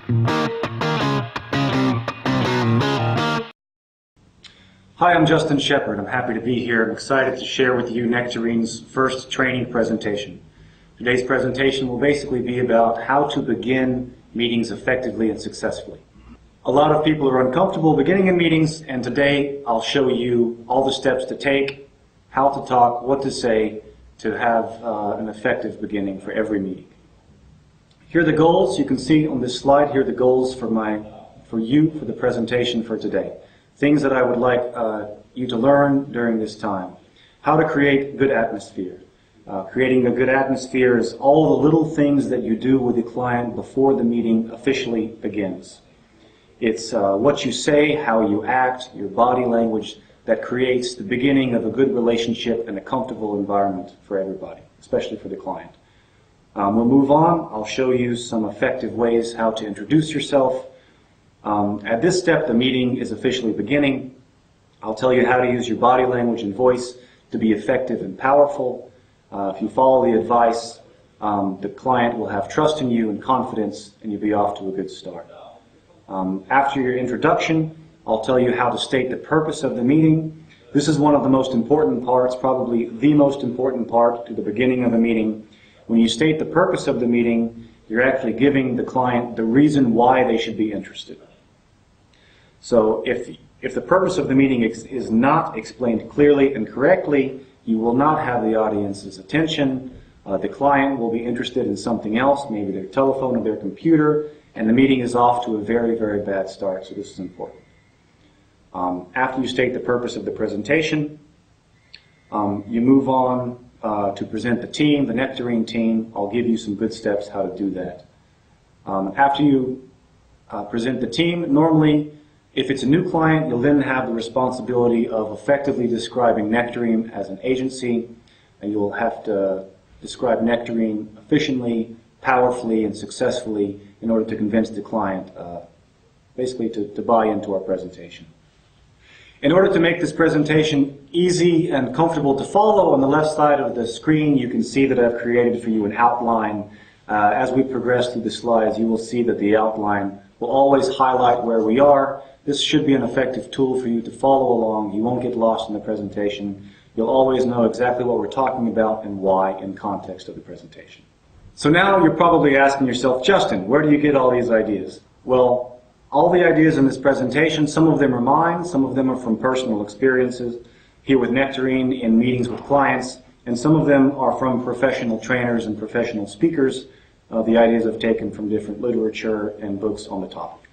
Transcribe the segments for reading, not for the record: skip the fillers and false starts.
Hi, I'm Justin Shepard. I'm happy to be here. I'm excited to share with you Nectarin's first training presentation. Today's presentation will basically be about how to begin meetings effectively and successfully. A lot of people are uncomfortable beginning in meetings, and today I'll show you all the steps to take, how to talk, what to say to have an effective beginning for every meeting. Here are the goals. You can see on this slide here the goals for the presentation for today. Things that I would like you to learn during this time. How to create good atmosphere. Creating a good atmosphere is all the little things that you do with the client before the meeting officially begins. It's what you say, how you act, your body language that creates the beginning of a good relationship and a comfortable environment for everybody, especially for the client. We'll move on. I'll show you some effective ways how to introduce yourself. At this step, the meeting is officially beginning. I'll tell you how to use your body language and voice to be effective and powerful. If you follow the advice, the client will have trust in you and confidence, and you'll be off to a good start. After your introduction, I'll tell you how to state the purpose of the meeting. This is one of the most important parts, probably the most important part to the beginning of a meeting. When you state the purpose of the meeting, you're actually giving the client the reason why they should be interested. So if the purpose of the meeting is not explained clearly and correctly, you will not have the audience's attention. The client will be interested in something else, maybe their telephone or their computer, and the meeting is off to a very, very bad start, so this is important. After you state the purpose of the presentation, you move on to present the team, the Nectarin team. I'll give you some good steps how to do that. After you present the team, normally, if it's a new client, you'll then have the responsibility of effectively describing Nectarin as an agency, and you'll have to describe Nectarin efficiently, powerfully, and successfully in order to convince the client, basically to buy into our presentation. In order to make this presentation easy and comfortable to follow, on the left side of the screen you can see that I've created for you an outline. As we progress through the slides, you will see that the outline will always highlight where we are. This should be an effective tool for you to follow along. You won't get lost in the presentation. You'll always know exactly what we're talking about and why in context of the presentation. So now you're probably asking yourself, Justin, where do you get all these ideas? Well, all the ideas in this presentation, some of them are mine, some of them are from personal experiences here with Nectarin in meetings with clients, and some of them are from professional trainers and professional speakers. The ideas I've taken from different literature and books on the topic.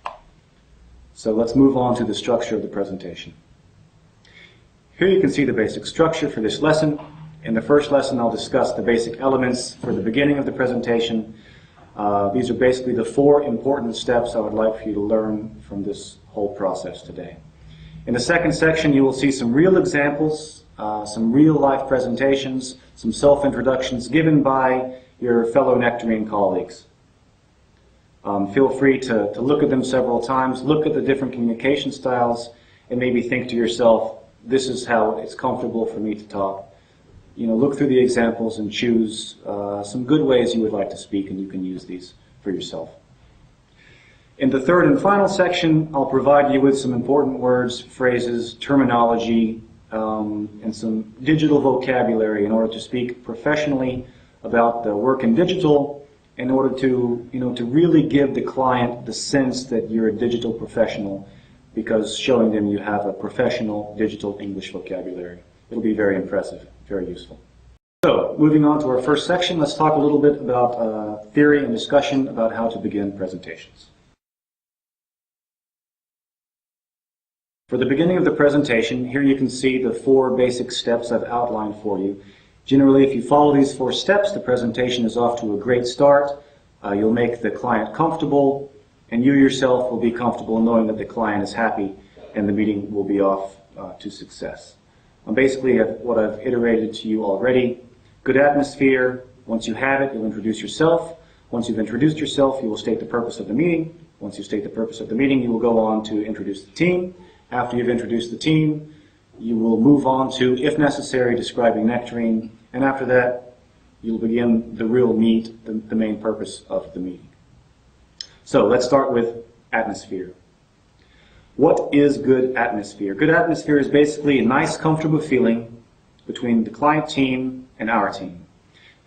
So let's move on to the structure of the presentation. Here you can see the basic structure for this lesson. In the first lesson, I'll discuss the basic elements for the beginning of the presentation. These are basically the 4 important steps I would like for you to learn from this whole process today. In the second section, you will see some real examples, some real-life presentations, some self-introductions given by your fellow Nectarin colleagues. Feel free to look at them several times, look at the different communication styles, and maybe think to yourself, this is how it's comfortable for me to talk. You know, look through the examples and choose some good ways you would like to speak, and you can use these for yourself. In the third and final section, I'll provide you with some important words, phrases, terminology, and some digital vocabulary in order to speak professionally about the work in digital, in order to, to really give the client the sense that you're a digital professional, because showing them you have a professional digital English vocabulary. It'll be very impressive, very useful. So, moving on to our first section, let's talk a little bit about theory and discussion about how to begin presentations. For the beginning of the presentation, here you can see the 4 basic steps I've outlined for you. Generally, if you follow these 4 steps, the presentation is off to a great start. You'll make the client comfortable, and you yourself will be comfortable knowing that the client is happy and the meeting will be off to success. Basically, what I've iterated to you already. Good atmosphere. Once you have it, you'll introduce yourself. Once you've introduced yourself, you will state the purpose of the meeting. Once you state the purpose of the meeting, you will go on to introduce the team. After you've introduced the team, you will move on to, if necessary, describing Nectarin, and after that, you'll begin the real meat, the main purpose of the meeting. So let's start with atmosphere. What is good atmosphere? Good atmosphere is basically a nice, comfortable feeling between the client team and our team.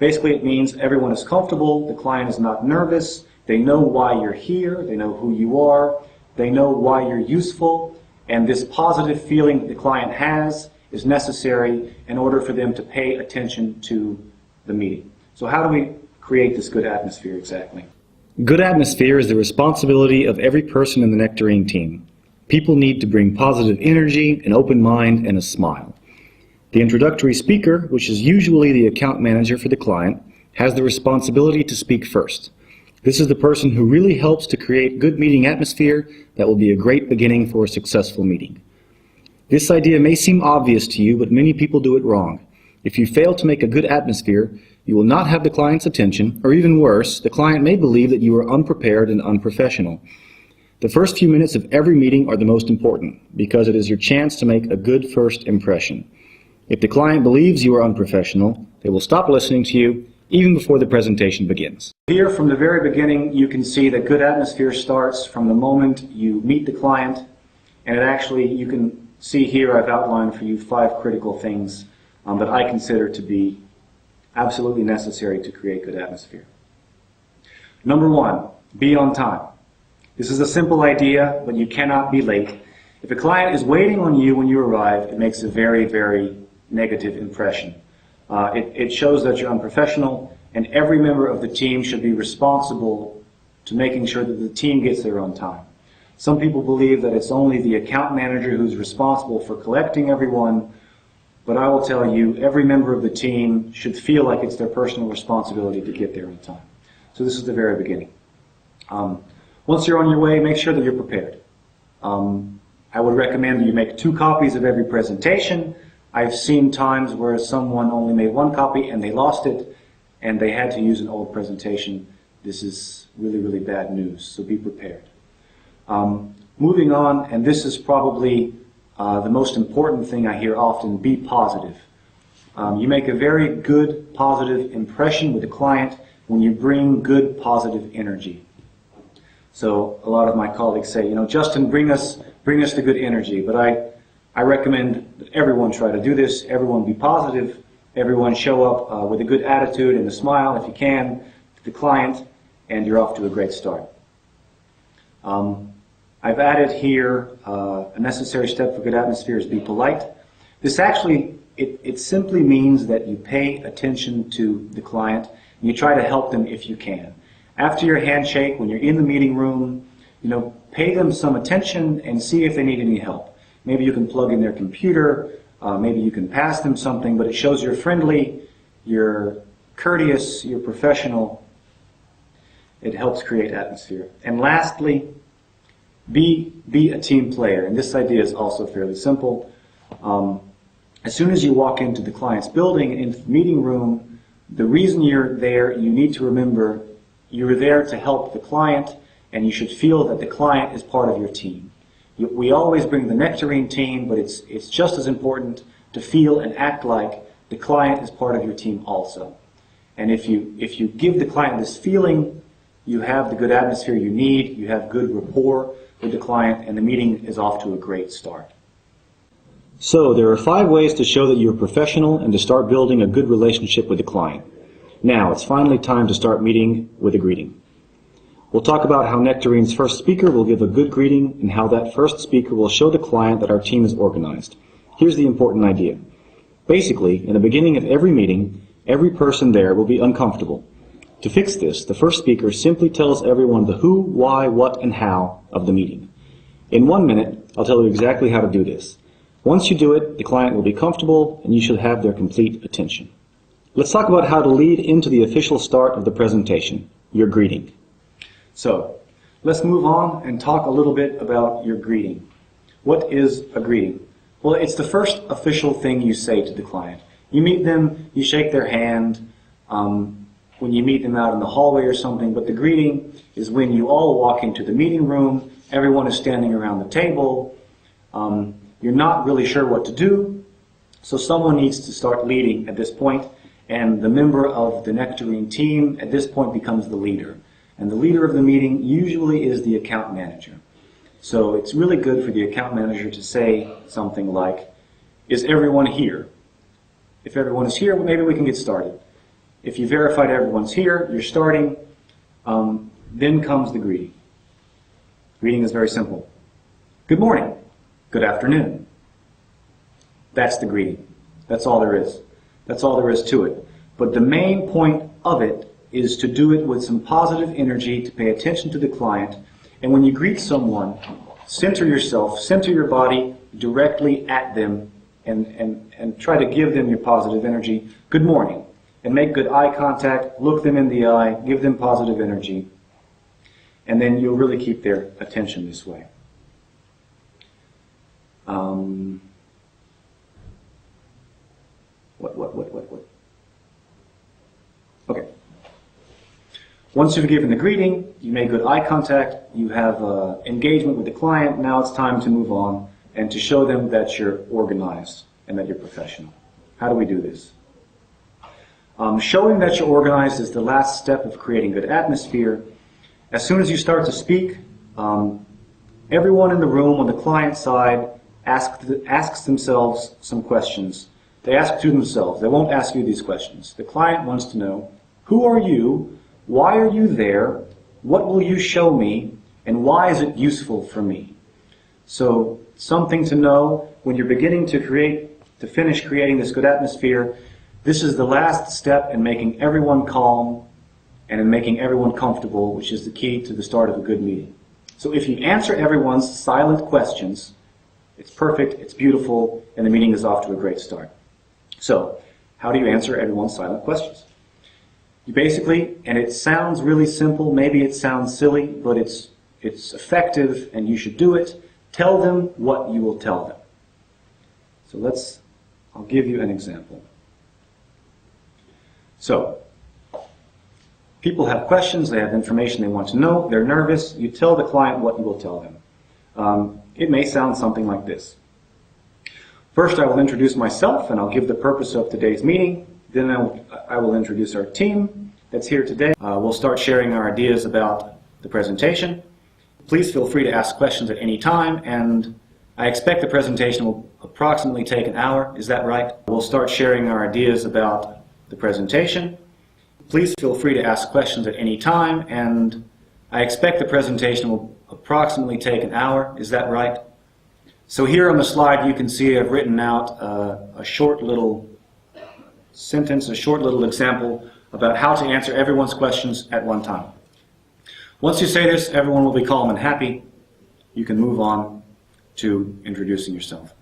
Basically, it means everyone is comfortable, the client is not nervous, they know why you're here, they know who you are, they know why you're useful, and this positive feeling that the client has is necessary in order for them to pay attention to the meeting. So how do we create this good atmosphere exactly? Good atmosphere is the responsibility of every person in the Nectarin team. People need to bring positive energy, an open mind, and a smile. The introductory speaker, which is usually the account manager for the client, has the responsibility to speak first. This is the person who really helps to create good meeting atmosphere that will be a great beginning for a successful meeting. This idea may seem obvious to you, but many people do it wrong. If you fail to make a good atmosphere, you will not have the client's attention, or even worse, the client may believe that you are unprepared and unprofessional. The first few minutes of every meeting are the most important, because it is your chance to make a good first impression. If the client believes you are unprofessional, they will stop listening to you even before the presentation begins. Here from the very beginning, you can see that good atmosphere starts from the moment you meet the client, and you can see here I've outlined for you 5 critical things that I consider to be absolutely necessary to create good atmosphere. Number 1, be on time. This is a simple idea, but you cannot be late. If a client is waiting on you when you arrive, it makes a very, very negative impression. It shows that you're unprofessional, and every member of the team should be responsible to making sure that the team gets there on time. Some people believe that it's only the account manager who's responsible for collecting everyone, but I will tell you, every member of the team should feel like it's their personal responsibility to get there on time. So this is the very beginning. Once you're on your way, make sure that you're prepared. I would recommend that you make 2 copies of every presentation. I've seen times where someone only made 1 copy and they lost it and they had to use an old presentation. This is really, really bad news, so be prepared. Moving on, and this is probably the most important thing I hear often, be positive. You make a very good, positive impression with the client when you bring good, positive energy. So a lot of my colleagues say, Justin, bring us the good energy, but I recommend that everyone try to do this. Everyone be positive. Everyone show up with a good attitude and a smile, if you can, to the client, and you're off to a great start. I've added here a necessary step for good atmosphere is be polite. This actually, it simply means that you pay attention to the client and you try to help them if you can. After your handshake, when you're in the meeting room, pay them some attention and see if they need any help. Maybe you can plug in their computer, maybe you can pass them something, but it shows you're friendly, you're courteous, you're professional. It helps create atmosphere. And lastly, be a team player. And this idea is also fairly simple. As soon as you walk into the client's building, into the meeting room, the reason you're there, you need to remember you're there to help the client, and you should feel that the client is part of your team. We always bring the Nectarin team, but it's just as important to feel and act like the client is part of your team also. And if you give the client this feeling, you have the good atmosphere you need, you have good rapport with the client, and the meeting is off to a great start. So there are 5 ways to show that you're professional and to start building a good relationship with the client. Now it's finally time to start meeting with a greeting. We'll talk about how Nectarin's first speaker will give a good greeting and how that first speaker will show the client that our team is organized. Here's the important idea. Basically, in the beginning of every meeting, every person there will be uncomfortable. To fix this, the first speaker simply tells everyone the who, why, what, and how of the meeting. In 1 minute, I'll tell you exactly how to do this. Once you do it, the client will be comfortable and you should have their complete attention. Let's talk about how to lead into the official start of the presentation, your greeting. So, let's move on and talk a little bit about your greeting. What is a greeting? Well, it's the first official thing you say to the client. You meet them, you shake their hand when you meet them out in the hallway or something, but the greeting is when you all walk into the meeting room, everyone is standing around the table, you're not really sure what to do, so someone needs to start leading at this point, and the member of the Nectarin team at this point becomes the leader. And the leader of the meeting usually is the account manager. So it's really good for the account manager to say something like, is everyone here? If everyone is here, well, maybe we can get started. If you verified everyone's here, you're starting, then comes the greeting. Greeting is very simple. Good morning. Good afternoon. That's the greeting. That's all there is. That's all there is to it. But the main point of it is to do it with some positive energy, to pay attention to the client. And when you greet someone, center yourself, center your body directly at them, and try to give them your positive energy. Good morning. And make good eye contact, look them in the eye, give them positive energy. And then you'll really keep their attention this way. Okay. Once you've given the greeting, you make good eye contact, you have engagement with the client, now it's time to move on and to show them that you're organized and that you're professional. How do we do this? Showing that you're organized is the last step of creating good atmosphere. As soon as you start to speak, everyone in the room on the client side asks themselves some questions. They ask to themselves. They won't ask you these questions. The client wants to know, who are you? Why are you there? What will you show me? And why is it useful for me? So something to know when you're beginning to finish creating this good atmosphere. This is the last step in making everyone calm and in making everyone comfortable, which is the key to the start of a good meeting. So if you answer everyone's silent questions, it's perfect, it's beautiful, and the meeting is off to a great start. So, how do you answer everyone's silent questions? You basically, and it sounds really simple, maybe it sounds silly, but it's effective and you should do it. Tell them what you will tell them. So I'll give you an example. So, people have questions, they have information they want to know, they're nervous, you tell the client what you will tell them. It may sound something like this. First, I will introduce myself and I'll give the purpose of today's meeting. Then I will introduce our team that's here today. We'll start sharing our ideas about the presentation. Please feel free to ask questions at any time, and I expect the presentation will approximately take an hour. Is that right? We'll start sharing our ideas about the presentation. Please feel free to ask questions at any time, and I expect the presentation will approximately take an hour. Is that right? So here on the slide you can see I've written out a short little sentence, a short little example about how to answer everyone's questions at one time. Once you say this, everyone will be calm and happy. You can move on to introducing yourself.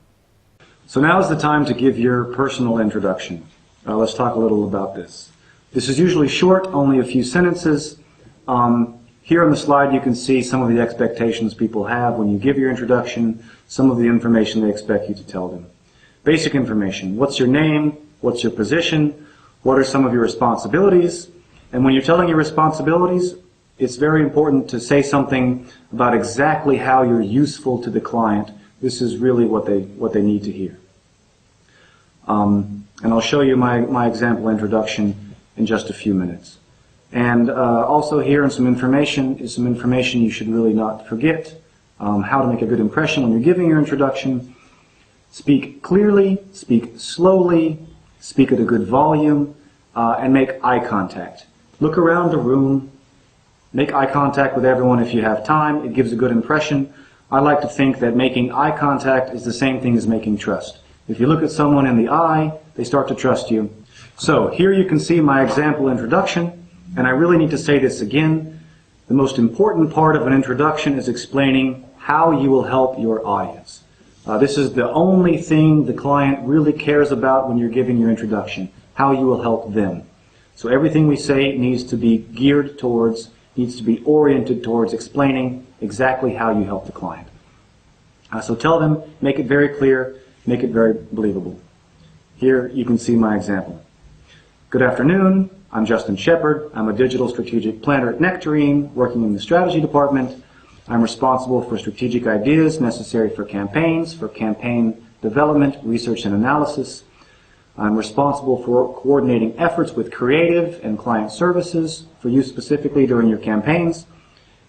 So now is the time to give your personal introduction. Let's talk a little about this. This is usually short, only a few sentences. Here on the slide you can see some of the expectations people have when you give your introduction, some of the information they expect you to tell them. Basic information. What's your name? What's your position? What are some of your responsibilities? And when you're telling your responsibilities, it's very important to say something about exactly how you're useful to the client. This is really what they need to hear. And I'll show you my example introduction in just a few minutes. And also here in some information you should really not forget. How to make a good impression when you're giving your introduction. Speak clearly, speak slowly, speak at a good volume, and make eye contact. Look around the room, make eye contact with everyone if you have time. It gives a good impression. I like to think that making eye contact is the same thing as making trust. If you look at someone in the eye, they start to trust you. So here you can see my example introduction, and I really need to say this again. The most important part of an introduction is explaining how you will help your audience. This is the only thing the client really cares about when you're giving your introduction, how you will help them. So everything we say needs to be geared towards, needs to be oriented towards explaining exactly how you help the client. So tell them, make it very clear, make it very believable. Here you can see my example. Good afternoon, I'm Justin Shepard. I'm a digital strategic planner at Nectarin, working in the strategy department. I'm responsible for strategic ideas necessary for campaigns, for campaign development, research and analysis. I'm responsible for coordinating efforts with creative and client services for you specifically during your campaigns.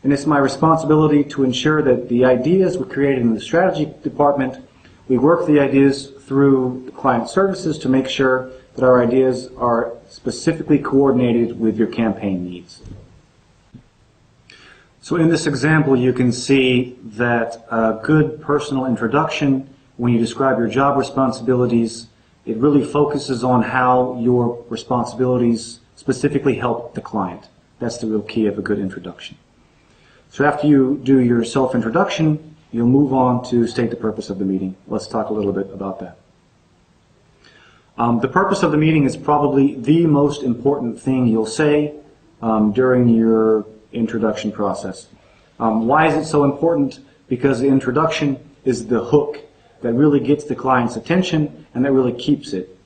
And it's my responsibility to ensure that the ideas were created in the strategy department. We work the ideas through the client services to make sure that our ideas are specifically coordinated with your campaign needs. So in this example, you can see that a good personal introduction, when you describe your job responsibilities, it really focuses on how your responsibilities specifically help the client. That's the real key of a good introduction. So after you do your self-introduction, you'll move on to state the purpose of the meeting. Let's talk a little bit about that. The purpose of the meeting is probably the most important thing you'll say during your introduction process. Why is it so important? Because the introduction is the hook that really gets the client's attention and that really keeps it.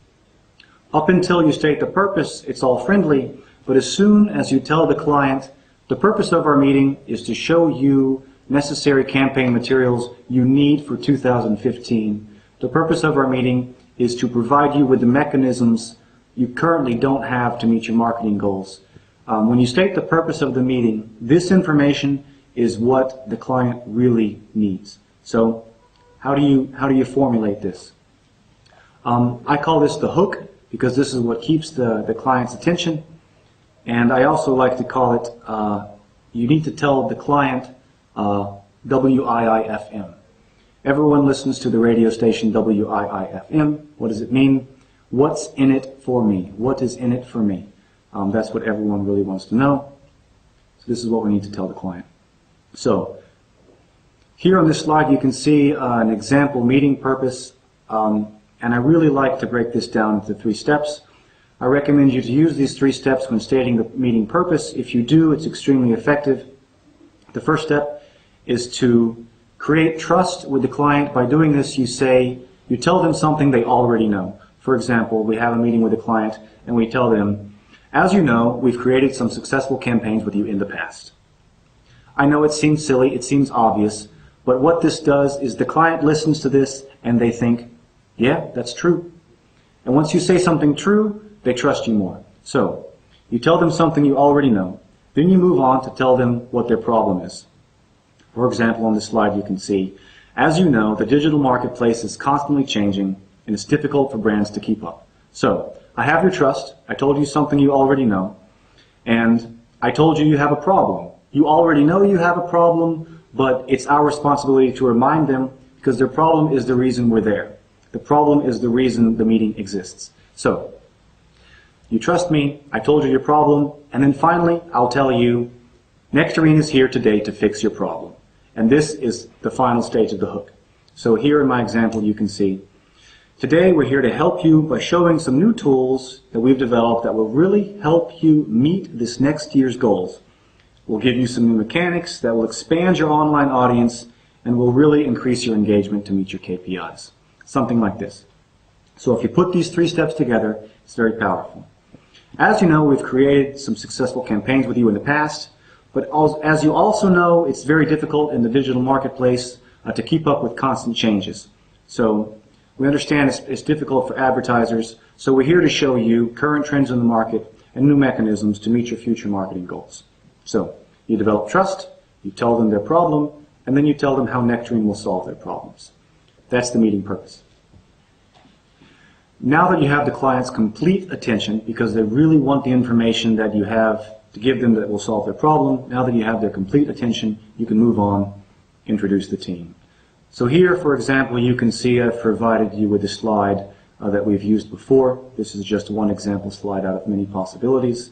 Up until you state the purpose, it's all friendly, but as soon as you tell the client, the purpose of our meeting is to show you necessary campaign materials you need for 2015. The purpose of our meeting is to provide you with the mechanisms you currently don't have to meet your marketing goals. When you state the purpose of the meeting, this information is what the client really needs. So how do you formulate this? I call this the hook because this is what keeps the client's attention. And I also like to call it, you need to tell the client WIIFM. Everyone listens to the radio station WIIFM. What does it mean? What's in it for me? What is in it for me? That's what everyone really wants to know. So this is what we need to tell the client. So here on this slide you can see an example meeting purpose, and I really like to break this down into 3 steps. I recommend you to use these 3 steps when stating the meeting purpose. If you do, it's extremely effective. The first step is to create trust with the client. By doing this, you tell them something they already know. For example, we have a meeting with a client and we tell them, as you know, we've created some successful campaigns with you in the past. I know it seems silly, it seems obvious, but what this does is the client listens to this and they think, yeah, that's true. And once you say something true, they trust you more. So, you tell them something you already know, then you move on to tell them what their problem is. For example, on this slide you can see, as you know, the digital marketplace is constantly changing and it's difficult for brands to keep up. So, I have your trust, I told you something you already know, and I told you you have a problem. You already know you have a problem, but it's our responsibility to remind them because their problem is the reason we're there. The problem is the reason the meeting exists. So, you trust me, I told you your problem, and then finally I'll tell you, Nectarin is here today to fix your problem. And this is the final stage of the hook. So here in my example you can see, today we're here to help you by showing some new tools that we've developed that will really help you meet this next year's goals. We'll give you some new mechanics that will expand your online audience and will really increase your engagement to meet your KPIs. Something like this. So if you put these 3 steps together, it's very powerful. As you know, we've created some successful campaigns with you in the past, but as you also know, it's very difficult in the digital marketplace to keep up with constant changes. So we understand it's difficult for advertisers, so we're here to show you current trends in the market and new mechanisms to meet your future marketing goals. So you develop trust, you tell them their problem, and then you tell them how Nectarin will solve their problems. That's the meeting purpose. Now that you have the client's complete attention, because they really want the information that you have to give them that will solve their problem, now that you have their complete attention, you can move on, introduce the team. So here, for example, you can see I've provided you with a slide that we've used before. This is just one example slide out of many possibilities.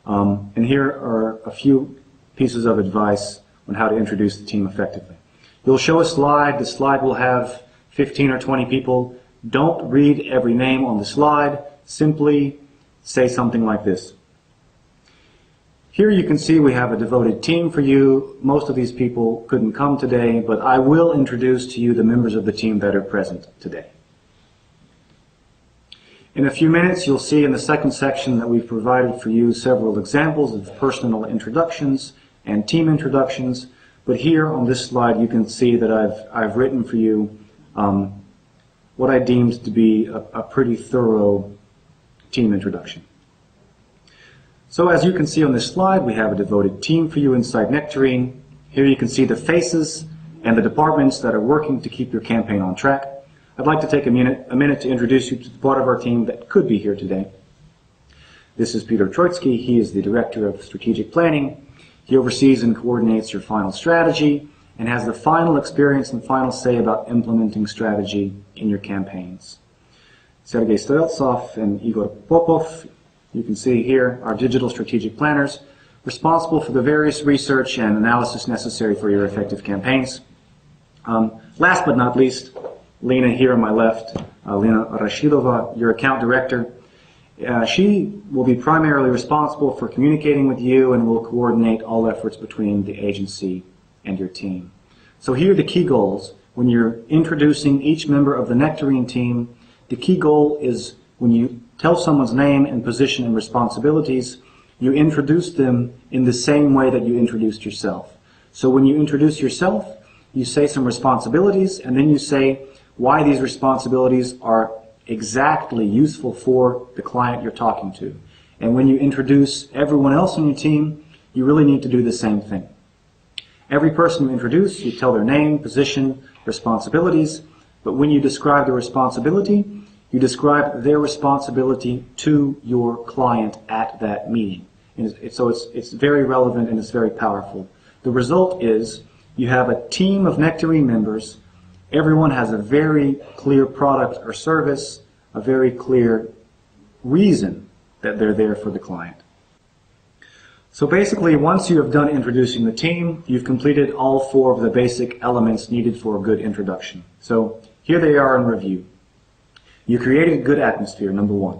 And here are a few pieces of advice on how to introduce the team effectively. You'll show a slide. The slide will have 15 or 20 people. Don't read every name on the slide. Simply say something like this. Here you can see we have a devoted team for you. Most of these people couldn't come today, but I will introduce to you the members of the team that are present today. In a few minutes, you'll see in the second section that we've provided for you several examples of personal introductions and team introductions. But here on this slide, you can see that I've written for you what I deemed to be a pretty thorough team introduction. So as you can see on this slide, we have a devoted team for you inside Nectarin. Here you can see the faces and the departments that are working to keep your campaign on track. I'd like to take a minute to introduce you to the part of our team that could be here today. This is Peter Troitsky. He is the Director of Strategic Planning. He oversees and coordinates your final strategy and has the final experience and final say about implementing strategy in your campaigns. Sergei Streltsov and Igor Popov, you can see here, are digital strategic planners responsible for the various research and analysis necessary for your effective campaigns. Last but not least, Lena here on my left, Lena Rashidova, your account director. She will be primarily responsible for communicating with you and will coordinate all efforts between the agency and your team. So here are the key goals. When you're introducing each member of the Nectarin team, the key goal is when you tell someone's name and position and responsibilities, you introduce them in the same way that you introduced yourself. So when you introduce yourself, you say some responsibilities, and then you say why these responsibilities are exactly useful for the client you're talking to. And when you introduce everyone else on your team, you really need to do the same thing. Every person you introduce, you tell their name, position, responsibilities, but when you describe the responsibility, you describe their responsibility to your client at that meeting. And so it's very relevant and it's very powerful. The result is you have a team of Nectarin members. Everyone has a very clear product or service, a very clear reason that they're there for the client. So basically, once you have done introducing the team, you've completed all 4 of the basic elements needed for a good introduction. So here they are in review. You created a good atmosphere, number 1.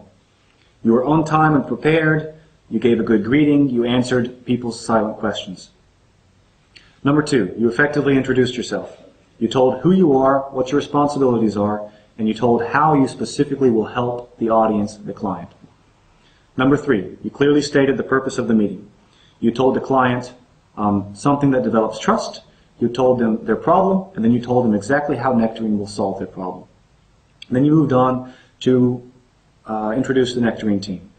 You were on time and prepared. You gave a good greeting. You answered people's silent questions. Number 2, you effectively introduced yourself. You told who you are, what your responsibilities are, and you told how you specifically will help the audience, the client. Number 3, you clearly stated the purpose of the meeting. You told the client something that develops trust. You told them their problem, and then you told them exactly how Nectarin will solve their problem. Then you moved on to introduce the Nectarin team.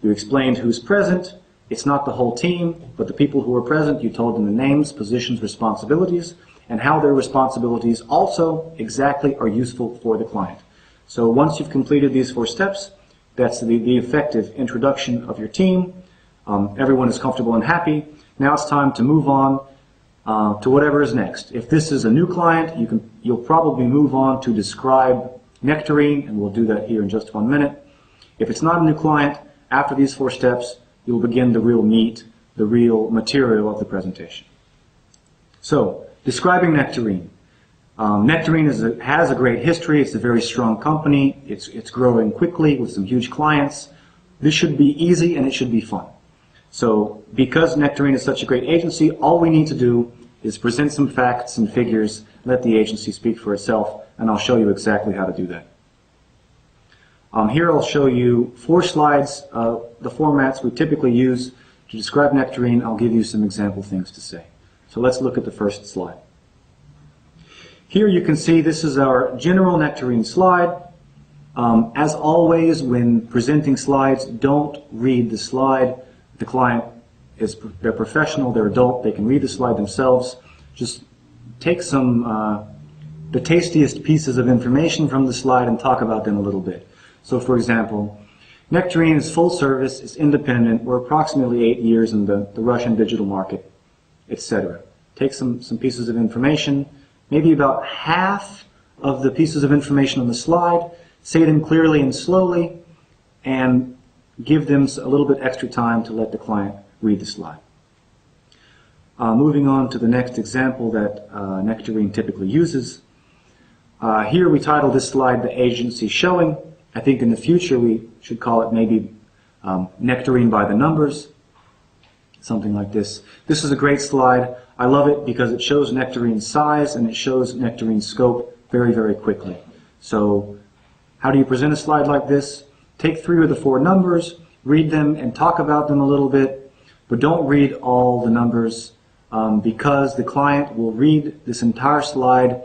You explained who's present. It's not the whole team, but the people who are present. You told them the names, positions, responsibilities, and how their responsibilities also exactly are useful for the client. So once you've completed these 4 steps, that's the effective introduction of your team. Everyone is comfortable and happy. Now it's time to move on to whatever is next. If this is a new client, you'll probably move on to describe Nectarin, and we'll do that here in just 1 minute. If it's not a new client, after these 4 steps, you'll begin the real meat, the real material of the presentation. So, describing Nectarin. Nectarin has a great history. It's a very strong company. It's growing quickly with some huge clients. This should be easy and it should be fun. So, because Nectarin is such a great agency, all we need to do is present some facts and figures, let the agency speak for itself, and I'll show you exactly how to do that. Here I'll show you 4 slides, the formats we typically use to describe Nectarin. I'll give you some example things to say. So let's look at the first slide. Here you can see this is our general Nectarin slide. As always, when presenting slides, don't read the slide. The client they're professional, they're adult, they can read the slide themselves. Just take some the tastiest pieces of information from the slide and talk about them a little bit. So for example, Nectarin is full service, it's independent, we're approximately 8 years in the Russian digital market, etc. Take some pieces of information, maybe about half of the pieces of information on the slide, say them clearly and slowly, and give them a little bit extra time to let the client read the slide. Moving on to the next example that Nectarin typically uses. Here we title this slide The Agency Showing. I think in the future we should call it maybe Nectarin by the Numbers, something like this. This is a great slide. I love it because it shows Nectarin's size and it shows Nectarin's scope very, very quickly. So how do you present a slide like this? Take 3 of the 4 numbers, read them and talk about them a little bit, but don't read all the numbers because the client will read this entire slide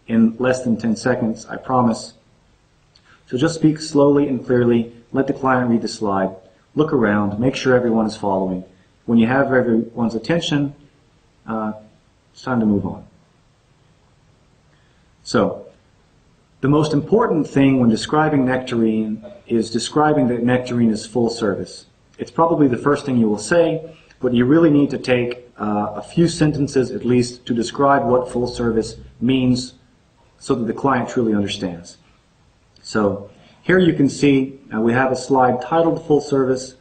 in less than 10 seconds, I promise. So just speak slowly and clearly, let the client read the slide, look around, make sure everyone is following. When you have everyone's attention, it's time to move on. So, the most important thing when describing Nectarin is describing that Nectarin is full service. It's probably the first thing you will say, but you really need to take a few sentences at least to describe what full service means so that the client truly understands. So here you can see we have a slide titled Full Service,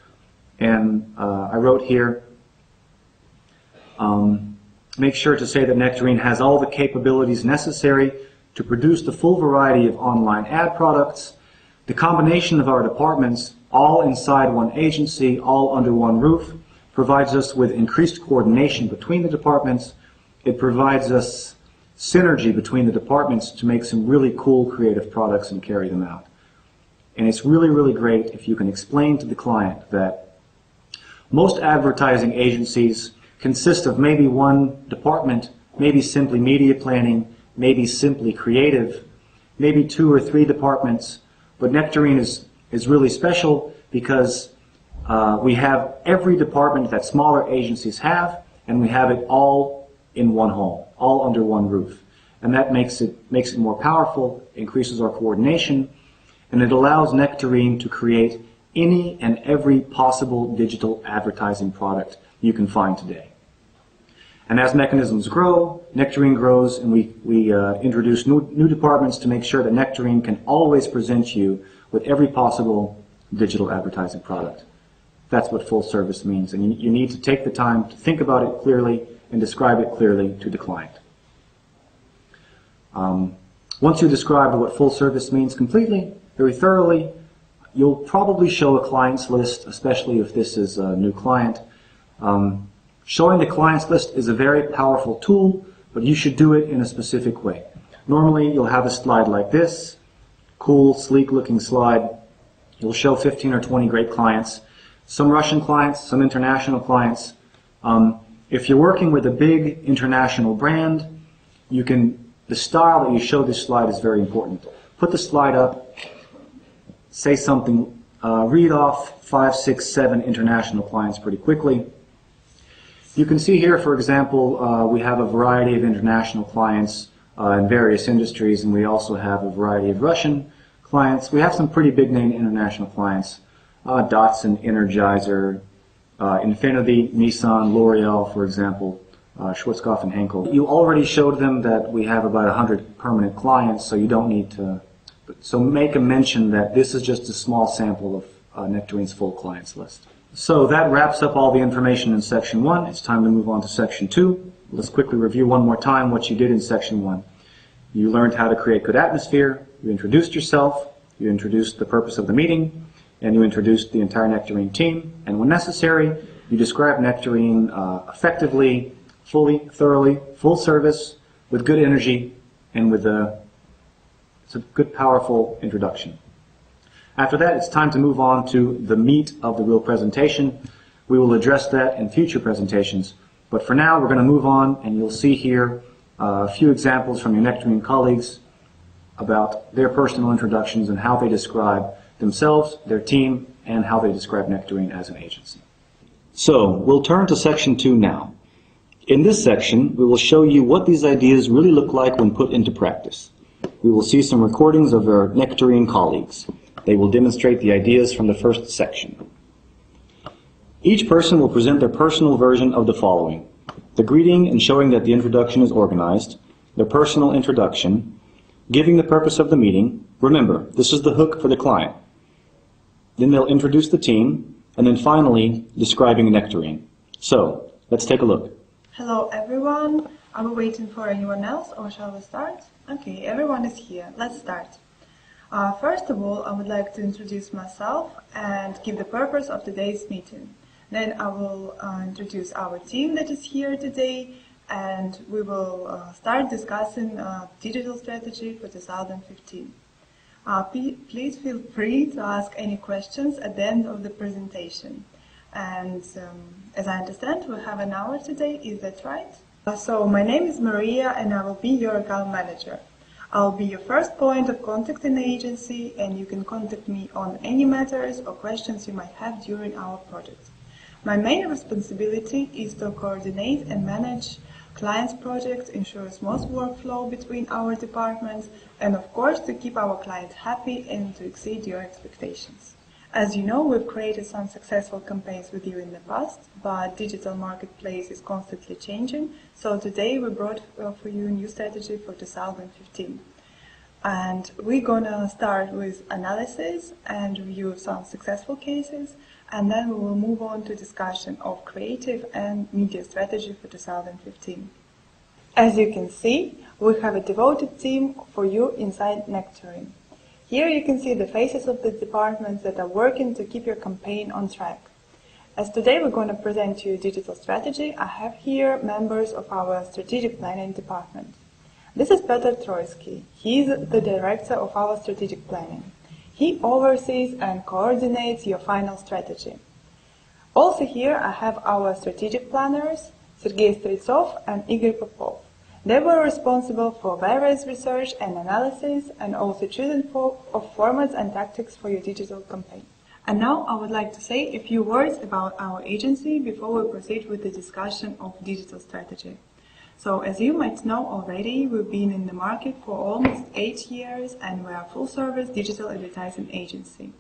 and I wrote here, make sure to say that Nectarin has all the capabilities necessary to produce the full variety of online ad products. The combination of our departments, all inside one agency, all under one roof, provides us with increased coordination between the departments. It provides us synergy between the departments to make some really cool creative products and carry them out. And it's really, really great if you can explain to the client that most advertising agencies consist of maybe one department, maybe simply media planning, maybe simply creative, maybe 2 or 3 departments, but Nectarin is really special because we have every department that smaller agencies have, and we have it all in one home, all under one roof. And that makes it more powerful, increases our coordination, and it allows Nectarin to create any and every possible digital advertising product you can find today. And as mechanisms grow, Nectarin grows, and we introduce new departments to make sure that Nectarin can always present you with every possible digital advertising product. That's what full service means, and you need to take the time to think about it clearly and describe it clearly to the client. Once you describe what full service means completely, very thoroughly, you'll probably show a client's list, especially if this is a new client. Showing the client's list is a very powerful tool, but you should do it in a specific way. Normally, you'll have a slide like this, cool, sleek-looking slide. You'll show 15 or 20 great clients, some Russian clients, some international clients. If you're working with a big international brand, the style that you show this slide is very important. Put the slide up, say something, read off 5, 6, 7 international clients pretty quickly. You can see here, for example, we have a variety of international clients in various industries, and we also have a variety of Russian clients. We have some pretty big name international clients, Datsun, Energizer, Infinity, Nissan, L'Oreal, for example, Schwarzkopf and Henkel. You already showed them that we have about 100 permanent clients, so you don't need to. So make a mention that this is just a small sample of Nectarin's full clients list. So that wraps up all the information in Section 1. It's time to move on to Section 2. Let's quickly review one more time what you did in Section 1. You learned how to create good atmosphere, you introduced yourself, you introduced the purpose of the meeting, and you introduced the entire Nectarin team. And when necessary, you described Nectarin effectively, fully, thoroughly, full service, with good energy, and with it's a good, powerful introduction. After that, it's time to move on to the meat of the real presentation. We will address that in future presentations. But for now, we're going to move on, and you'll see here a few examples from your Nectarin colleagues about their personal introductions and how they describe themselves, their team, and how they describe Nectarin as an agency. So, we'll turn to Section 2 now. In this section, we will show you what these ideas really look like when put into practice. We will see some recordings of our Nectarin colleagues. They will demonstrate the ideas from the first section. Each person will present their personal version of the following: the greeting and showing that the introduction is organized, their personal introduction, giving the purpose of the meeting. Remember, this is the hook for the client. Then they'll introduce the team, and then finally, describing Nectarin. So, let's take a look. Hello everyone. Are we waiting for anyone else, or shall we start? Okay, everyone is here. Let's start. First of all, I would like to introduce myself and give the purpose of today's meeting. Then I will introduce our team that is here today, and we will start discussing digital strategy for 2015. Please feel free to ask any questions at the end of the presentation. And as I understand, we have an hour today, is that right? So my name is Maria, and I will be your account manager. I'll be your first point of contact in the agency, and you can contact me on any matters or questions you might have during our project. My main responsibility is to coordinate and manage clients' projects, ensure a smooth workflow between our departments, and of course to keep our clients happy and to exceed your expectations. As you know, we've created some successful campaigns with you in the past, but digital marketplace is constantly changing, so today we brought for you a new strategy for 2015. And we're gonna start with analysis and review some successful cases, and then we will move on to discussion of creative and media strategy for 2015. As you can see, we have a devoted team for you inside Nectarin. Here you can see the faces of the departments that are working to keep your campaign on track. As today we're going to present you a digital strategy, I have here members of our strategic planning department. This is Peter Troitsky. He is the director of our strategic planning. He oversees and coordinates your final strategy. Also here I have our strategic planners, Sergei Stritsov and Igor Popov. They were responsible for various research and analysis and also choosing of formats and tactics for your digital campaign. And now I would like to say a few words about our agency before we proceed with the discussion of digital strategy. So as you might know already, we've been in the market for almost 8 years and we are a full-service digital advertising agency.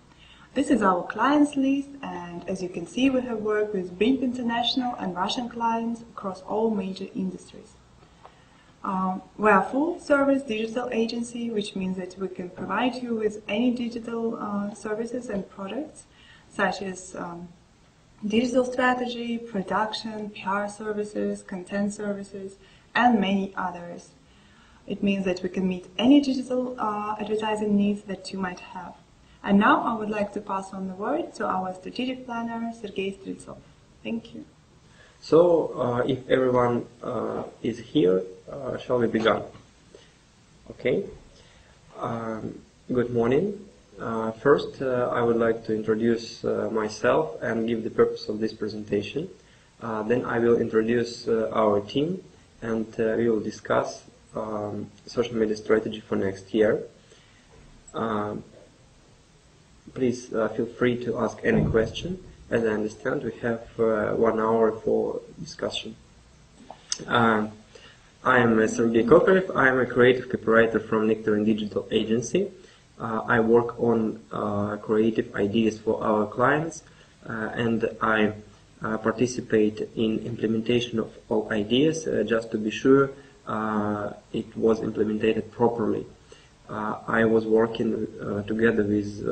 This is our clients list, and as you can see we have worked with big international and Russian clients across all major industries. We are a full-service digital agency, which means that we can provide you with any digital services and products, such as digital strategy, production, PR services, content services, and many others. It means that we can meet any digital advertising needs that you might have. And now I would like to pass on the word to our strategic planner, Sergei Stritsov. Thank you. So, if everyone is here, shall we begin? Okay. Good morning. First, I would like to introduce myself and give the purpose of this presentation. Then I will introduce our team, and we will discuss social media strategy for next year. Please feel free to ask any question. As I understand, we have 1 hour for discussion. I am Sergei Kokarev. I am a creative copywriter from Nectarin Digital Agency. I work on creative ideas for our clients, and I participate in implementation of all ideas just to be sure it was implemented properly. I was working together with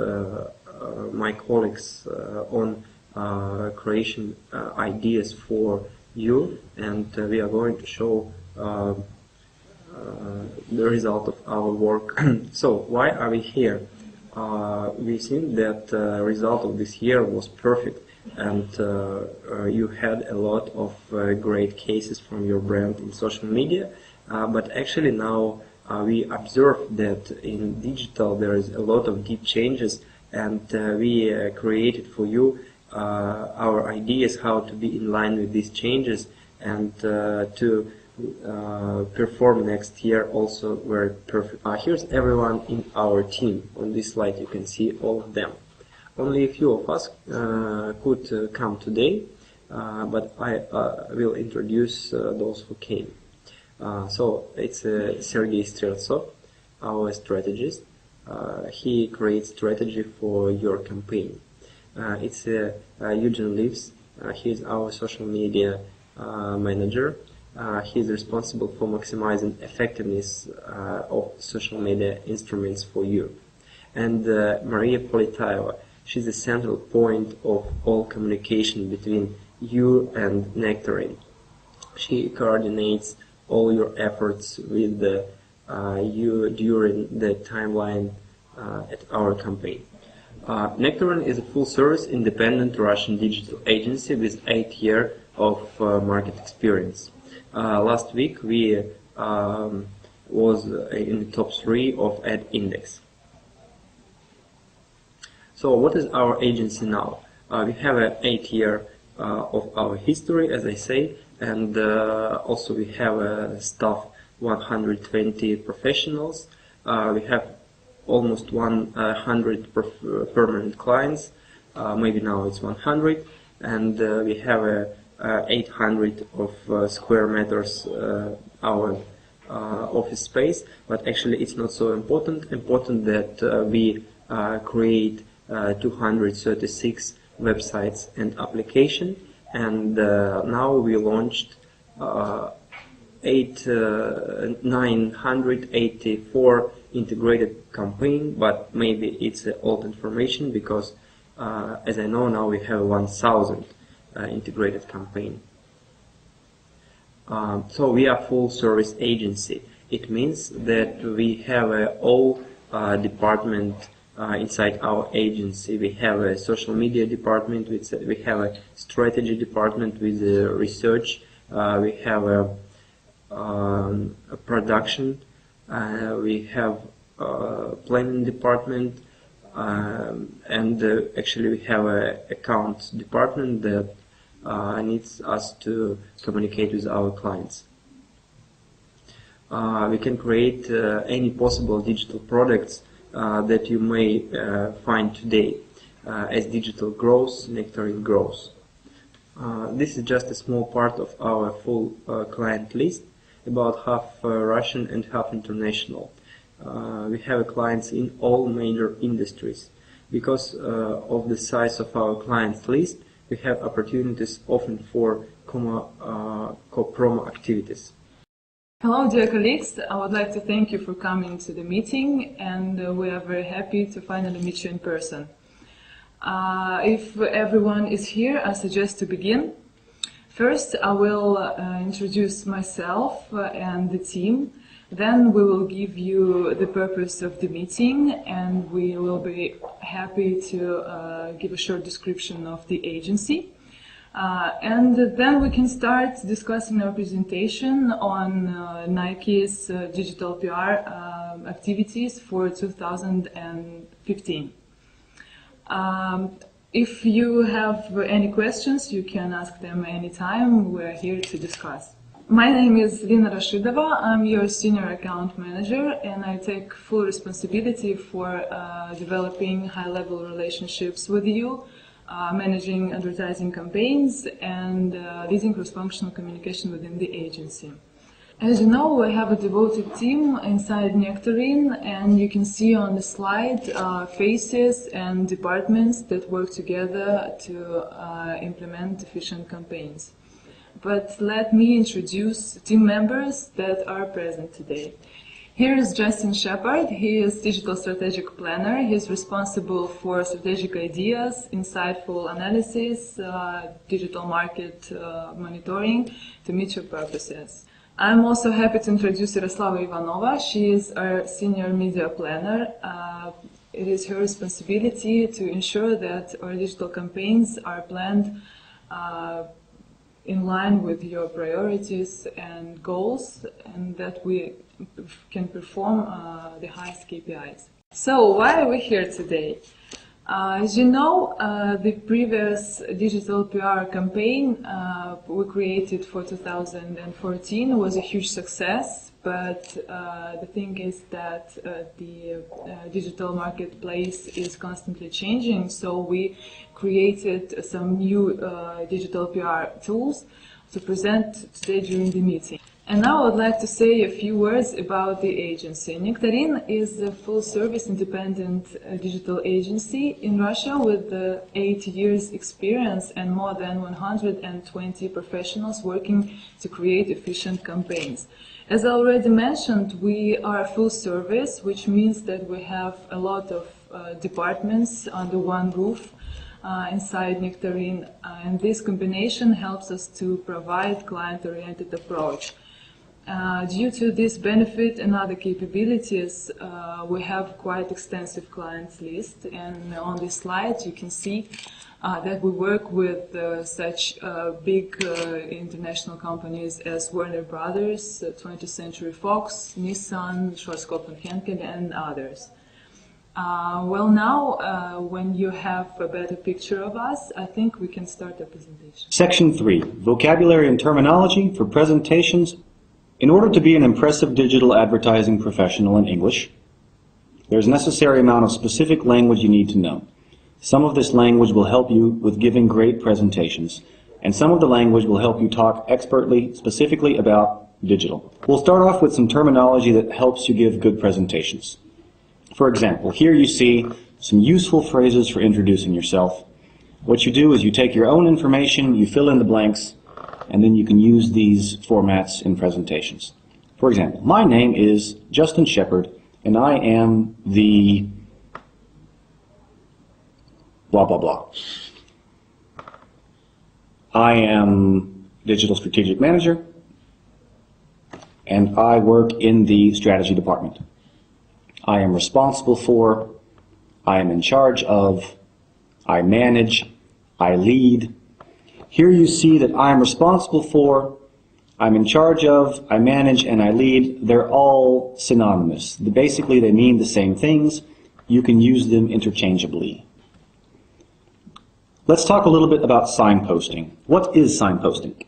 my colleagues on creation ideas for you, and we are going to show the result of our work. So why are we here? We think that the result of this year was perfect, and you had a lot of great cases from your brand in social media, but actually now we observe that in digital there is a lot of deep changes, and we created for you our ideas how to be in line with these changes and to perform next year also very perfect. Here's everyone in our team. On this slide you can see all of them. Only a few of us could come today, but I will introduce those who came. So it's Sergei Streltsov, our strategist. He creates strategy for your campaign. It's Eugene Lives. He is our social media manager. He is responsible for maximizing effectiveness of social media instruments for you. And Maria Politaeva, she's the central point of all communication between you and Nectarin. She coordinates all your efforts with you during the timeline at our campaign. Nectarin is a full-service independent Russian digital agency with 8 years of market experience. Last week we was in the top 3 of Ad Index. So what is our agency now? We have an 8 year of our history, as I say, and also we have a staff 120 professionals. We have almost 100 permanent clients, maybe now it's 100, and we have 800 of square meters our office space, but actually it's not so important. Important that we create 236 websites and application, and now we launched 984 integrated campaign, but maybe it's old information because as I know now we have 1000 integrated campaign. So we are full service agency. It means that we have all department inside our agency. We have a social media department, we have a strategy department with research, we have a production, we have a planning department, and actually we have an accounts department that needs us to communicate with our clients. We can create any possible digital products that you may find today. As digital grows, Nectarin grows. This is just a small part of our full client list, about half Russian and half international. We have clients in all major industries. Because of the size of our clients list, we have opportunities often for co-promo activities. Hello, dear colleagues. I would like to thank you for coming to the meeting, and we are very happy to finally meet you in person. If everyone is here, I suggest to begin. First, I will introduce myself and the team. Then we will give you the purpose of the meeting, and we will be happy to give a short description of the agency. And then we can start discussing our presentation on Nike's digital PR activities for 2015. If you have any questions, you can ask them anytime. We're here to discuss. My name is Lina Rashidova. I'm your senior account manager, and I take full responsibility for developing high-level relationships with you, managing advertising campaigns, and leading cross-functional communication within the agency. As you know, we have a devoted team inside Nectarin, and you can see on the slide faces and departments that work together to implement efficient campaigns. But let me introduce team members that are present today. Here is Justin Shepard. He is Digital Strategic Planner. He is responsible for strategic ideas, insightful analysis, digital market monitoring to meet your purposes. I'm also happy to introduce Yaroslava Ivanova. She is our Senior Media Planner. It is her responsibility to ensure that our digital campaigns are planned in line with your priorities and goals, and that we can perform the highest KPIs. So why are we here today? As you know, the previous digital PR campaign we created for 2014 was a huge success, but the thing is that the digital marketplace is constantly changing, so we created some new digital PR tools to present today during the meeting. And now I would like to say a few words about the agency. Nectarin is a full-service independent digital agency in Russia with 8 years experience and more than 120 professionals working to create efficient campaigns. As I already mentioned, we are full service, which means that we have a lot of departments under one roof inside Nectarin, and this combination helps us to provide client-oriented approach. Due to this benefit and other capabilities, we have quite extensive clients list, and on this slide you can see that we work with such big international companies as Warner Brothers, 20th Century Fox, Nissan, Schwarzkopf and Henkel, and others. Well, now, when you have a better picture of us, I think we can start the presentation. Section 3, Vocabulary and Terminology for Presentations. In order to be an impressive digital advertising professional in English, There's a necessary amount of specific language you need to know. Some of this language will help you with giving great presentations, and some of the language will help you talk expertly, specifically about digital. We'll start off with some terminology that helps you give good presentations. For example, here you see some useful phrases for introducing yourself. What you do is you take your own information, you fill in the blanks, and then you can use these formats in presentations. For example, my name is Justin Shepard, and I am the blah, blah, blah. I am Digital Strategic Manager, and I work in the strategy department. I am responsible for, I am in charge of, I manage, I lead. Here you see that I am responsible for, I'm in charge of, I manage, and I lead. They're all synonymous. Basically, they mean the same things. You can use them interchangeably. Let's talk a little bit about signposting. What is signposting?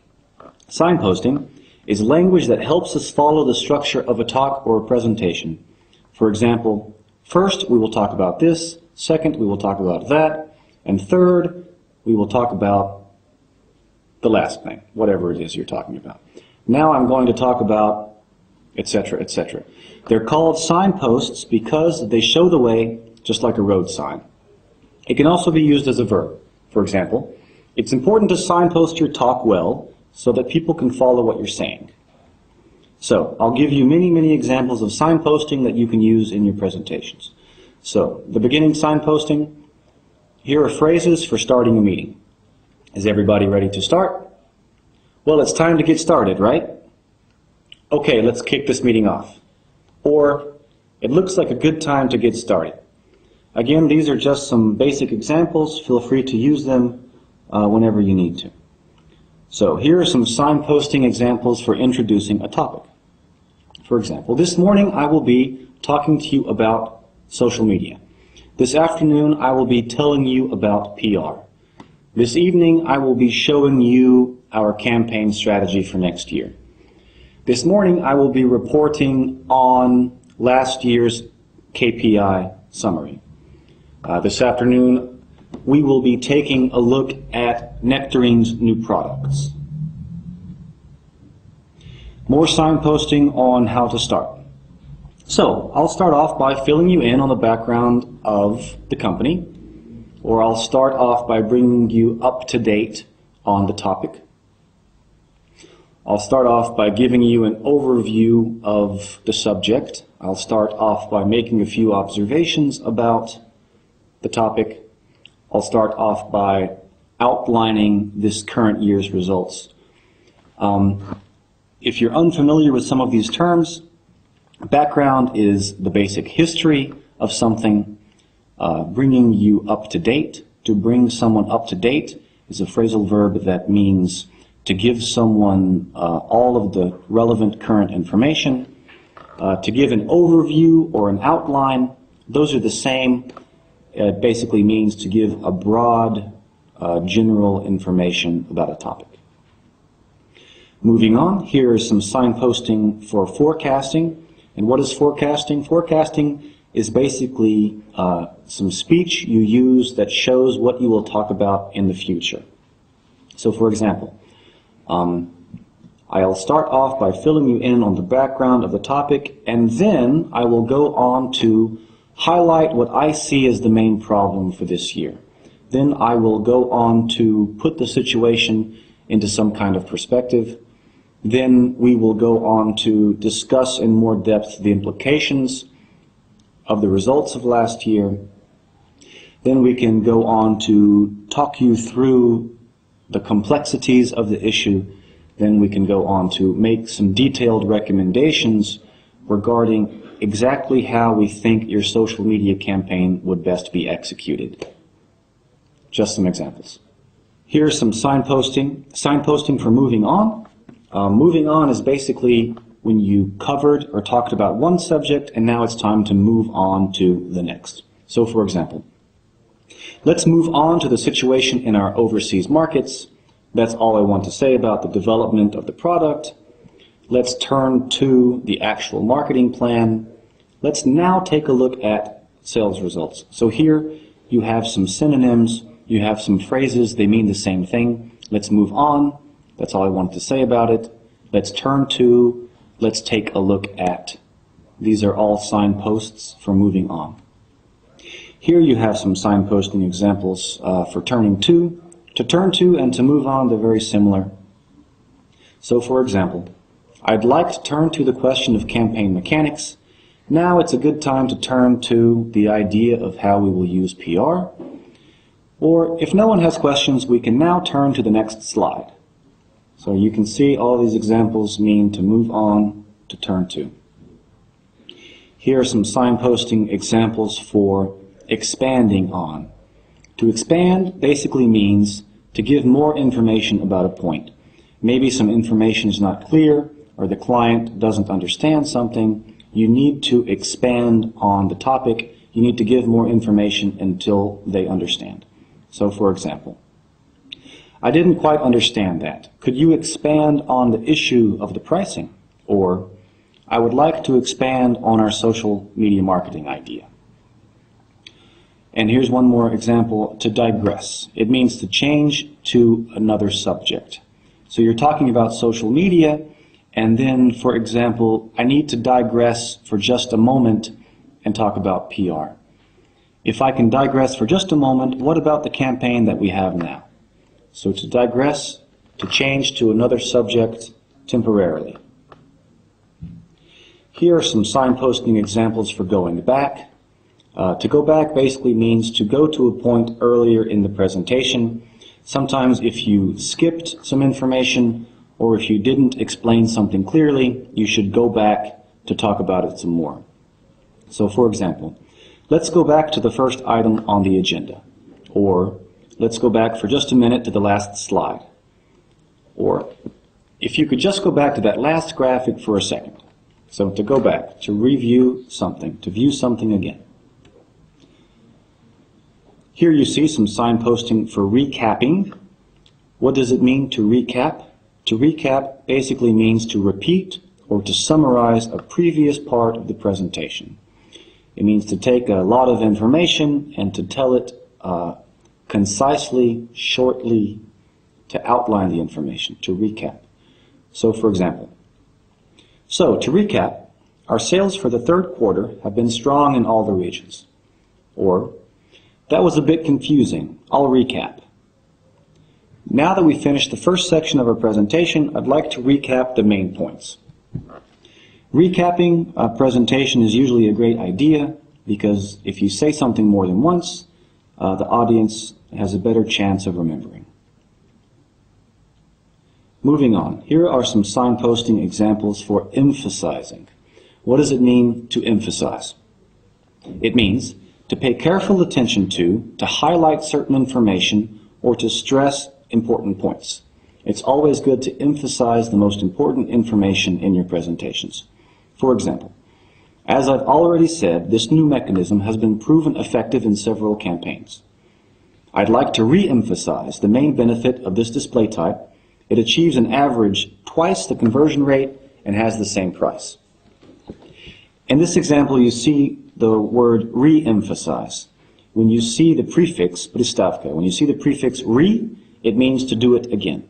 Signposting is language that helps us follow the structure of a talk or a presentation. For example, first we will talk about this, second we will talk about that, and third we will talk about the last thing, whatever it is you're talking about. Now I'm going to talk about etc., etc. They're called signposts because they show the way just like a road sign. It can also be used as a verb. For example, it's important to signpost your talk well so that people can follow what you're saying. So, I'll give you many examples of signposting that you can use in your presentations. So, the beginning signposting, here are phrases for starting a meeting. Is everybody ready to start? Well, it's time to get started, right? Okay, let's kick this meeting off. Or, it looks like a good time to get started. Again, these are just some basic examples. Feel free to use them whenever you need to. So here are some signposting examples for introducing a topic. For example, this morning I will be talking to you about social media. This afternoon I will be telling you about PR. This evening I will be showing you our campaign strategy for next year. This morning I will be reporting on last year's KPI summary. This afternoon, we will be taking a look at Nectarin's new products. More signposting on how to start. So, I'll start off by filling you in on the background of the company, or I'll start off by bringing you up to date on the topic. I'll start off by giving you an overview of the subject. I'll start off by making a few observations about the topic. I'll start off by outlining this current year's results. If you're unfamiliar with some of these terms, background is the basic history of something. Bringing you up to date. To bring someone up to date is a phrasal verb that means to give someone all of the relevant current information. To give an overview or an outline, those are the same. It basically means to give a broad, general information about a topic. Moving on, here is some signposting for forecasting. And what is forecasting? Forecasting is basically some speech you use that shows what you will talk about in the future. So for example, I'll start off by filling you in on the background of the topic, and then I will go on to highlight what I see as the main problem for this year. Then I will go on to put the situation into some kind of perspective. Then we will go on to discuss in more depth the implications of the results of last year. Then we can go on to talk you through the complexities of the issue. Then we can go on to make some detailed recommendations regarding exactly how we think your social media campaign would best be executed. Just some examples. Here's some signposting. Signposting for moving on. Moving on is basically when you covered or talked about one subject and now it's time to move on to the next. So for example, let's move on to the situation in our overseas markets. That's all I want to say about the development of the product. Let's turn to the actual marketing plan. Let's now take a look at sales results. So here you have some synonyms, you have some phrases, they mean the same thing. Let's move on. That's all I wanted to say about it. Let's turn to, let's take a look at. These are all signposts for moving on. Here you have some signposting examples for turning to turn to, and to move on. They're very similar. So for example, I'd like to turn to the question of campaign mechanics. Now it's a good time to turn to the idea of how we will use PR. Or if no one has questions, we can now turn to the next slide. So you can see all these examples mean to move on, to turn to. Here are some signposting examples for expanding on. To expand basically means to give more information about a point. Maybe some information is not clear, or the client doesn't understand something. You need to expand on the topic. You need to give more information until they understand. So for example, I didn't quite understand that. Could you expand on the issue of the pricing? Or, I would like to expand on our social media marketing idea. And here's one more example, to digress. It means to change to another subject. So you're talking about social media, and then, for example, I need to digress for just a moment and talk about PR. If I can digress for just a moment, what about the campaign that we have now? So to digress, to change to another subject temporarily. Here are some signposting examples for going back. To go back basically means to go to a point earlier in the presentation. Sometimes if you skipped some information or if you didn't explain something clearly, you should go back to talk about it some more. So for example, let's go back to the first item on the agenda. Or let's go back for just a minute to the last slide. Or if you could just go back to that last graphic for a second. So to go back, to review something, to view something again. Here you see some signposting for recapping. What does it mean to recap? To recap basically means to repeat or to summarize a previous part of the presentation. It means to take a lot of information and to tell it concisely, shortly, to outline the information, to recap. So for example, to recap, our sales for the third quarter have been strong in all the regions. Or, that was a bit confusing. I'll recap. Now that we've finished the first section of our presentation, I'd like to recap the main points. Recapping a presentation is usually a great idea because if you say something more than once, the audience has a better chance of remembering. Moving on, here are some signposting examples for emphasizing. What does it mean to emphasize? It means to pay careful attention to highlight certain information, or to stress important points. It's always good to emphasize the most important information in your presentations. For example, as I've already said, this new mechanism has been proven effective in several campaigns. I'd like to re-emphasize the main benefit of this display type. It achieves an average twice the conversion rate and has the same price. In this example, you see the word re-emphasize. When you see the prefix pristavka, when you see the prefix re, it means to do it again.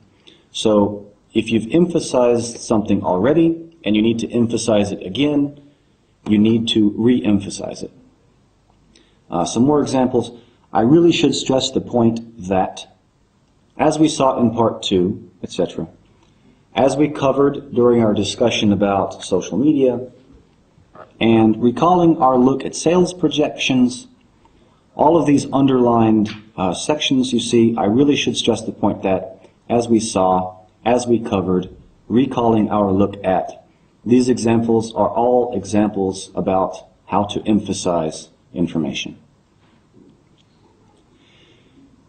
So if you've emphasized something already and you need to emphasize it again, you need to re-emphasize it. Some more examples. I really should stress the point that, as we saw in part 2, etc., as we covered during our discussion about social media, and recalling our look at sales projections, all of these underlined sections you see, I really should stress the point that, as we saw, as we covered, recalling our look at, these examples are all examples about how to emphasize information.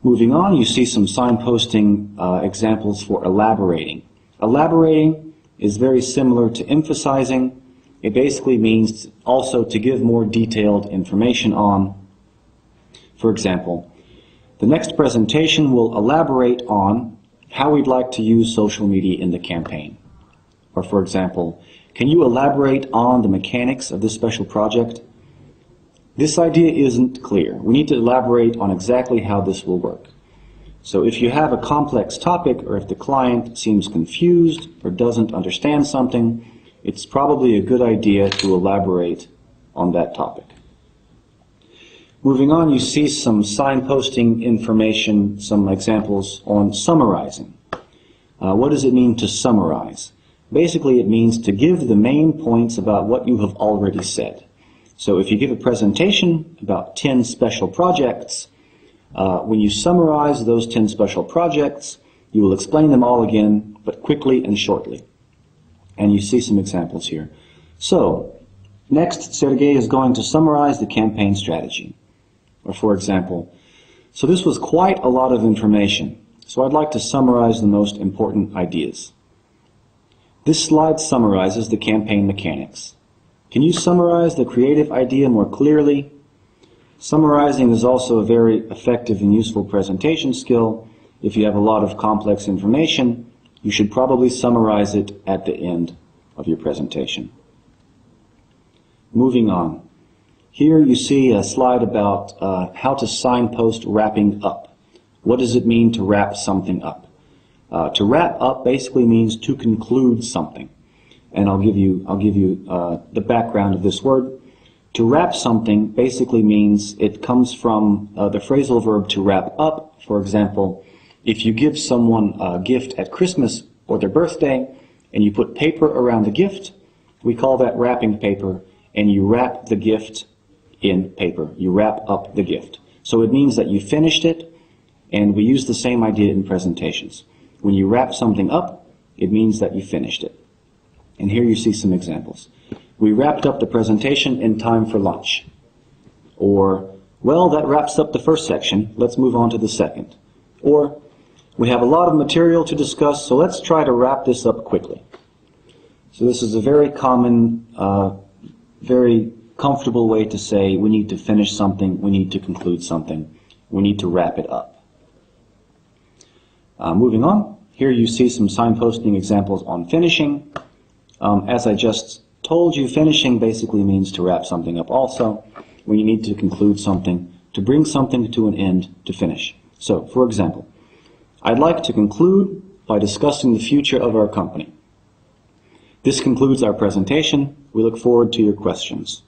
Moving on, you see some signposting examples for elaborating. Elaborating is very similar to emphasizing. It basically means also to give more detailed information on. For example, the next presentation will elaborate on how we'd like to use social media in the campaign. Or for example, Can you elaborate on the mechanics of this special project? This idea isn't clear. We need to elaborate on exactly how this will work. So if you have a complex topic, or if the client seems confused or doesn't understand something, it's probably a good idea to elaborate on that topic. Moving on, you see some signposting information, some examples on summarizing. What does it mean to summarize? Basically, it means to give the main points about what you have already said. So if you give a presentation about 10 special projects, when you summarize those 10 special projects, you will explain them all again, but quickly and shortly. And you see some examples here. So, next, Sergey is going to summarize the campaign strategy. Or for example, so this was quite a lot of information, so I'd like to summarize the most important ideas. This slide summarizes the campaign mechanics. Can you summarize the creative idea more clearly? Summarizing is also a very effective and useful presentation skill. If you have a lot of complex information, you should probably summarize it at the end of your presentation. Moving on. Here you see a slide about how to signpost wrapping up. What does it mean to wrap something up? To wrap up basically means to conclude something. And I'll give you the background of this word. To wrap something basically means it comes from the phrasal verb to wrap up. For example, if you give someone a gift at Christmas or their birthday and you put paper around the gift, we call that wrapping paper, and you wrap the gift in paper. You wrap up the gift. So it means that you finished it, and we use the same idea in presentations. When you wrap something up, it means that you finished it. And here you see some examples. We wrapped up the presentation in time for lunch. Or, well, that wraps up the first section. Let's move on to the second. Or, we have a lot of material to discuss, so let's try to wrap this up quickly. So this is a very common, very comfortable way to say we need to finish something, we need to conclude something, we need to wrap it up. Moving on, here you see some signposting examples on finishing. As I just told you, finishing basically means to wrap something up also, when you need to conclude something, to bring something to an end, to finish. So, for example, I'd like to conclude by discussing the future of our company. This concludes our presentation. We look forward to your questions.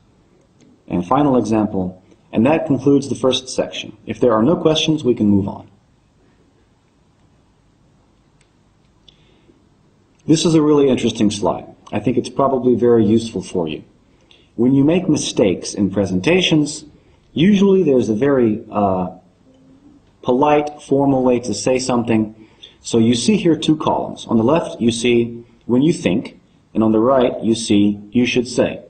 And final example, and that concludes the first section. If there are no questions, we can move on. This is a really interesting slide. I think it's probably very useful for you. When you make mistakes in presentations, usually there's a very polite, formal way to say something. So you see here two columns. On the left, you see when you think, and on the right, you see you should say.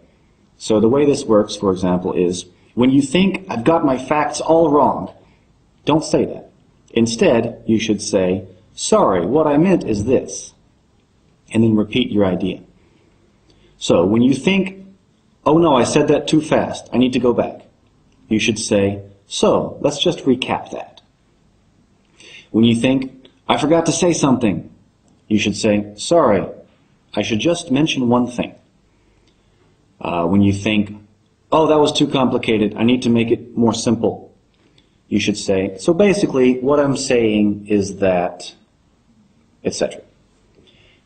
So the way this works, for example, is when you think, I've got my facts all wrong, don't say that. Instead, you should say, sorry, what I meant is this. And then repeat your idea. So when you think, oh no, I said that too fast, I need to go back, you should say, so let's just recap that. When you think, I forgot to say something, you should say, sorry, I should just mention one thing. When you think, oh, that was too complicated, I need to make it more simple, you should say, so basically what I'm saying is that, etc.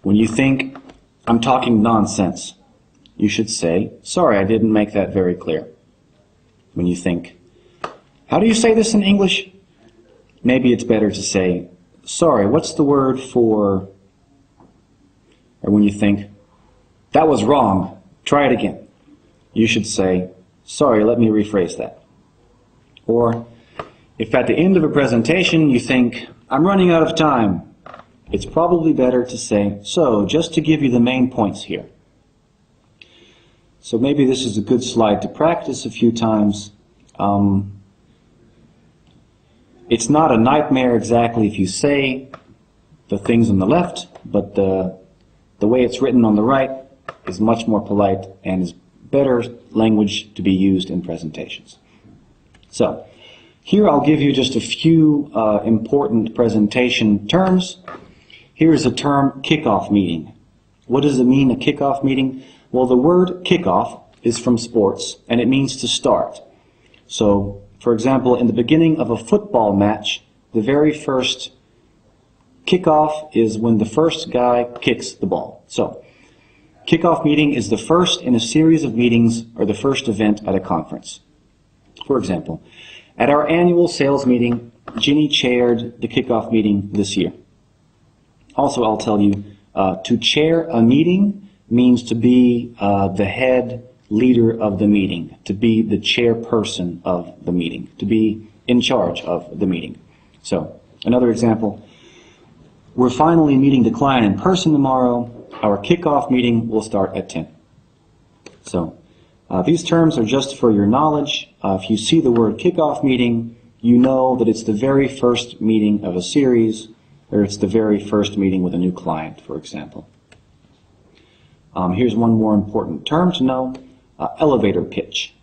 When you think, I'm talking nonsense, you should say, sorry, I didn't make that very clear. When you think, how do you say this in English? Maybe it's better to say, sorry, what's the word for... Or when you think, that was wrong, try it again. You should say, sorry, let me rephrase that. Or, if at the end of a presentation you think, I'm running out of time, it's probably better to say, so, just to give you the main points here. So maybe this is a good slide to practice a few times. It's not a nightmare exactly if you say the things on the left, but the way it's written on the right is much more polite and is better language to be used in presentations. So, here I'll give you just a few important presentation terms. Here's the term kickoff meeting. What does it mean, a kickoff meeting? Well, the word kickoff is from sports, and it means to start. So, for example, in the beginning of a football match, the very first kickoff is when the first guy kicks the ball. So, kickoff meeting is the first in a series of meetings or the first event at a conference. For example, at our annual sales meeting, Ginny chaired the kickoff meeting this year. Also, I'll tell you, to chair a meeting means to be the head leader of the meeting, to be the chairperson of the meeting, to be in charge of the meeting. So, another example, we're finally meeting the client in person tomorrow. Our kickoff meeting will start at 10. So, these terms are just for your knowledge. If you see the word kickoff meeting, you know that it's the very first meeting of a series, or it's the very first meeting with a new client, for example. Here's one more important term to know, elevator pitch.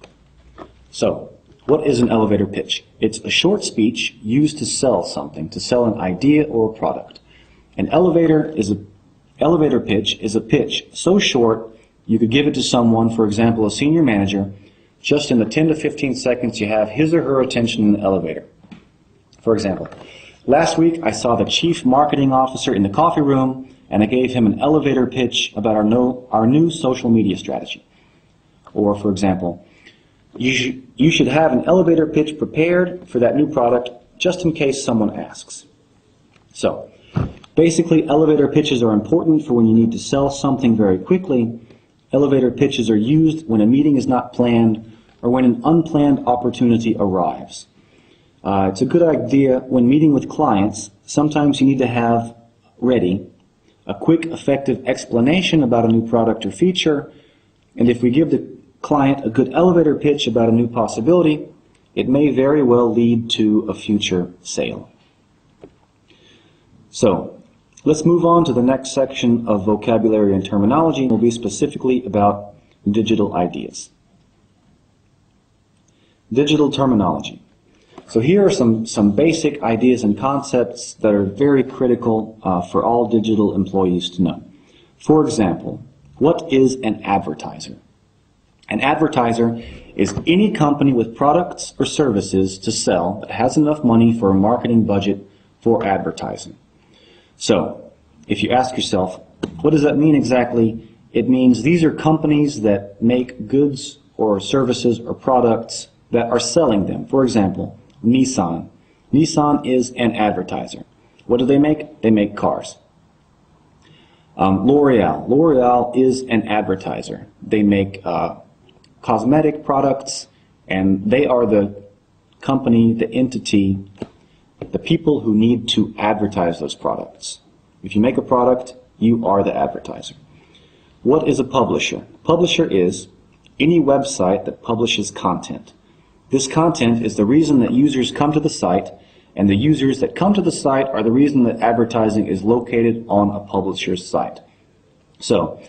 So, what is an elevator pitch? It's a short speech used to sell something, to sell an idea or a product. An elevator pitch is a pitch so short you could give it to someone, for example, a senior manager, just in the 10 to 15 seconds you have his or her attention in the elevator. For example, last week I saw the chief marketing officer in the coffee room and I gave him an elevator pitch about our new social media strategy. Or, for example, you should have an elevator pitch prepared for that new product just in case someone asks. So, basically, elevator pitches are important for when you need to sell something very quickly. Elevator pitches are used when a meeting is not planned or when an unplanned opportunity arrives. It's a good idea when meeting with clients. Sometimes you need to have ready a quick, effective explanation about a new product or feature. And if we give the client a good elevator pitch about a new possibility, it may very well lead to a future sale. So, let's move on to the next section of vocabulary and terminology. It will be specifically about digital ideas. Digital terminology. So here are some basic ideas and concepts that are very critical for all digital employees to know. For example, what is an advertiser? An advertiser is any company with products or services to sell that has enough money for a marketing budget for advertising. So, if you ask yourself, what does that mean exactly? It means these are companies that make goods or services or products that are selling them. For example, Nissan. Nissan is an advertiser. What do they make? They make cars. L'Oreal. L'Oreal is an advertiser. They make cosmetic products, and they are the company, the entity, the people who need to advertise those products. If you make a product, you are the advertiser. What is a publisher? Publisher is any website that publishes content. This content is the reason that users come to the site, and the users that come to the site are the reason that advertising is located on a publisher's site. So,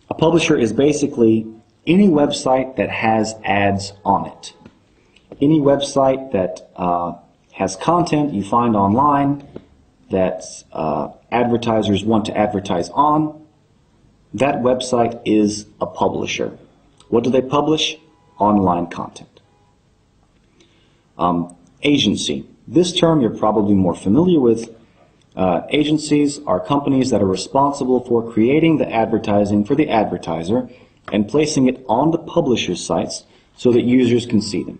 a publisher is basically any website that has ads on it. Any website that has content you find online that advertisers want to advertise on, that website is a publisher. What do they publish? Online content. Agency. This term you're probably more familiar with. Agencies are companies that are responsible for creating the advertising for the advertiser and placing it on the publisher's sites so that users can see them.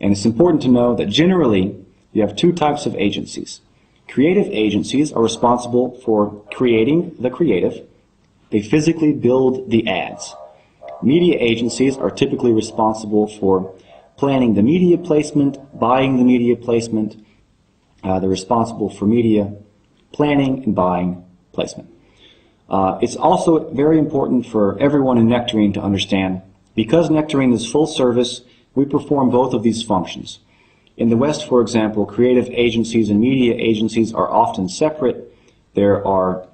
And it's important to know that generally you have two types of agencies. Creative agencies are responsible for creating the creative. They physically build the ads. Media agencies are typically responsible for planning the media placement, buying the media placement. They're responsible for media planning and buying placement. It's also very important for everyone in Nectarin to understand, because Nectarin is full service, we perform both of these functions. In the West, for example, creative agencies and media agencies are often separate. There are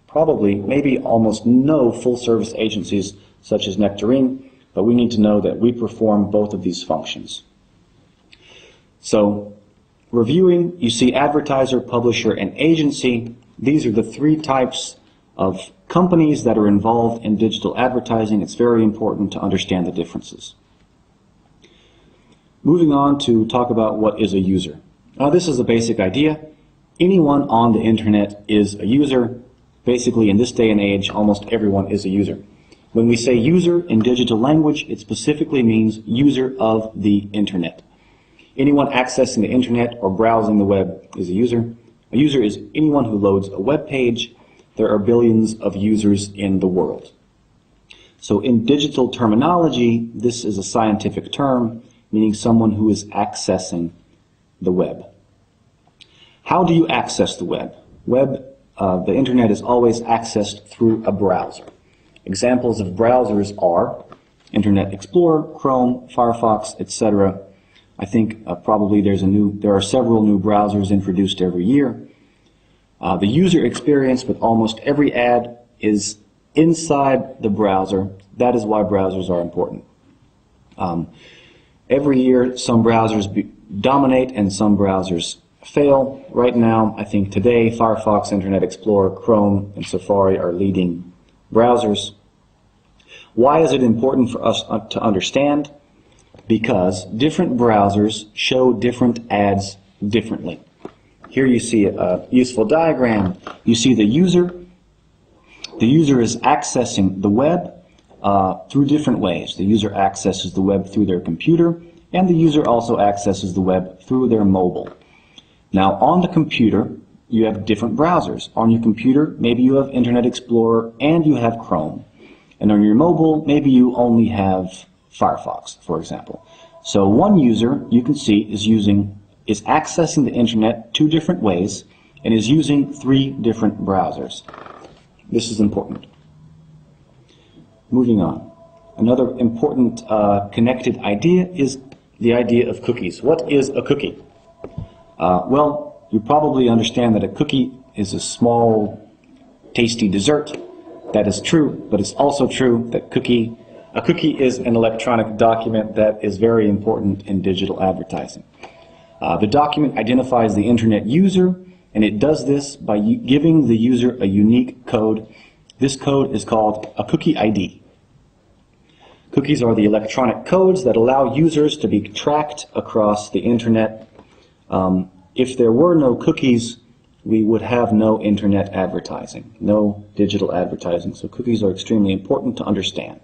probably, maybe almost no full-service agencies such as Nectarin, but we need to know that we perform both of these functions. So, reviewing, you see advertiser, publisher, and agency. These are the three types of companies that are involved in digital advertising, it's very important to understand the differences. Moving on to talk about what is a user. Now, this is a basic idea. Anyone on the internet is a user. Basically, in this day and age, almost everyone is a user. When we say user in digital language, it specifically means user of the internet. Anyone accessing the internet or browsing the web is a user. A user is anyone who loads a web page. There are billions of users in the world. So in digital terminology, this is a scientific term, meaning someone who is accessing the web. How do you access the web? The internet is always accessed through a browser. Examples of browsers are Internet Explorer, Chrome, Firefox, etc. I think probably there are several new browsers introduced every year. The user experience with almost every ad is inside the browser. That is why browsers are important. Every year, some browsers dominate and some browsers fail. Right now, I think today, Firefox, Internet Explorer, Chrome, and Safari are leading browsers. Why is it important for us to understand? Because different browsers show different ads differently. Here you see a useful diagram. You see the user. The user is accessing the web through different ways. The user accesses the web through their computer, and the user also accesses the web through their mobile. Now, on the computer, you have different browsers. On your computer, maybe you have Internet Explorer and you have Chrome. And on your mobile, maybe you only have Firefox, for example. So one user, you can see, is accessing the internet 2 different ways and is using 3 different browsers. This is important. Moving on. Another important connected idea is the idea of cookies. What is a cookie? Well, you probably understand that a cookie is a small, tasty dessert. That is true, but it's also true that a cookie is an electronic document that is very important in digital advertising. The document identifies the internet user, and it does this by giving the user a unique code. This code is called a cookie ID. Cookies are the electronic codes that allow users to be tracked across the internet. If there were no cookies, we would have no internet advertising, no digital advertising. So cookies are extremely important to understand.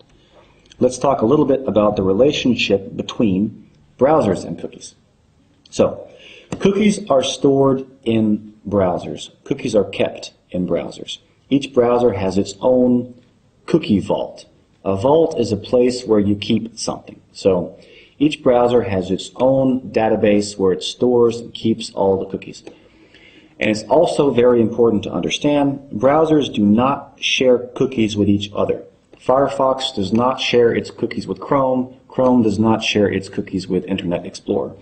Let's talk a little bit about the relationship between browsers and cookies. So, cookies are stored in browsers. Cookies are kept in browsers. Each browser has its own cookie vault. A vault is a place where you keep something. So, each browser has its own database where it stores and keeps all the cookies. And it's also very important to understand, browsers do not share cookies with each other. Firefox does not share its cookies with Chrome. Chrome does not share its cookies with Internet Explorer.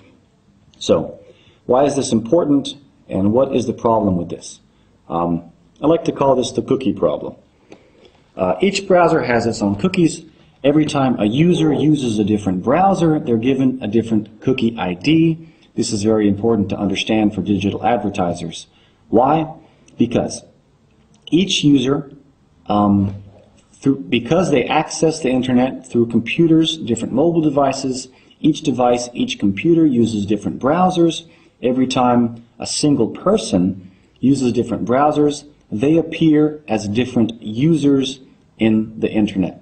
So, why is this important, and what is the problem with this? I like to call this the cookie problem. Each browser has its own cookies. Every time a user uses a different browser, they're given a different cookie ID. This is very important to understand for digital advertisers. Why? Because each user, because they access the internet through computers, different mobile devices, each device, each computer uses different browsers. Every time a single person uses different browsers, they appear as different users in the internet.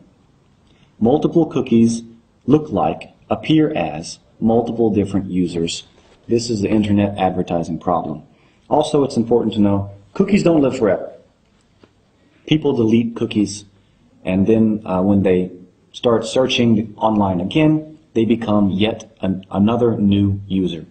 Multiple cookies appear as multiple different users. This is the internet advertising problem. Also, it's important to know, cookies don't live forever. People delete cookies, and then when they start searching online again, they become yet another new user.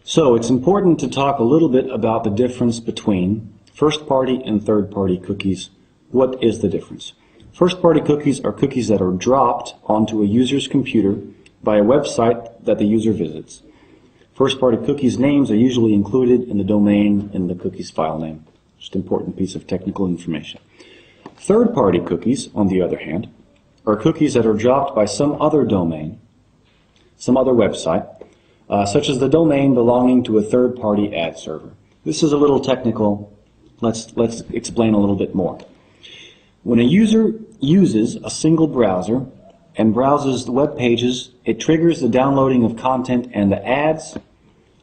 So it's important to talk a little bit about the difference between first-party and third-party cookies. What is the difference? First-party cookies are cookies that are dropped onto a user's computer by a website that the user visits. First-party cookies' names are usually included in the domain in the cookies file name. Just an important piece of technical information. Third-party cookies, on the other hand, are cookies that are dropped by some other domain, some other website, such as the domain belonging to a third-party ad server. This is a little technical, let's explain a little bit more. When a user uses a single browser and browses the web pages, it triggers the downloading of content and the ads.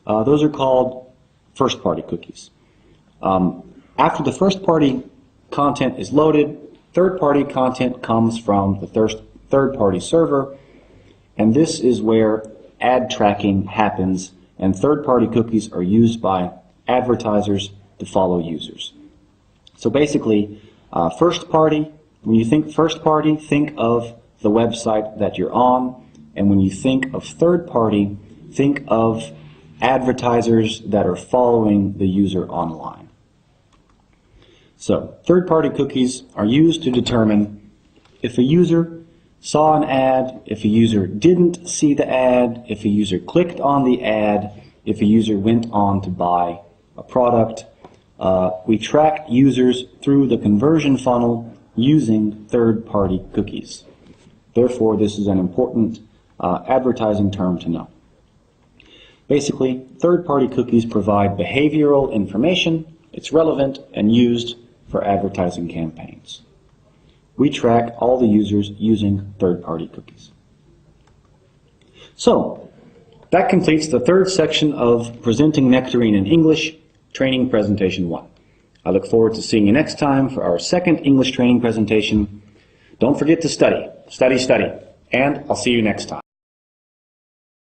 Those are called first-party cookies. After the first-party content is loaded, third-party content comes from the third-party server, and this is where ad tracking happens, and third-party cookies are used by advertisers to follow users. So basically, first party, when you think first party, think of the website that you're on, and when you think of third party, think of advertisers that are following the user online. So, third party cookies are used to determine if a user saw an ad, if a user didn't see the ad, if a user clicked on the ad, if a user went on to buy a product. We track users through the conversion funnel using third-party cookies. Therefore, this is an important advertising term to know. Basically, third-party cookies provide behavioral information. It's relevant and used for advertising campaigns. We track all the users using third-party cookies. So, that completes the third section of Presenting Nectarin in English, Training Presentation 1. I look forward to seeing you next time for our second English training presentation. Don't forget to study, study, study, and I'll see you next time.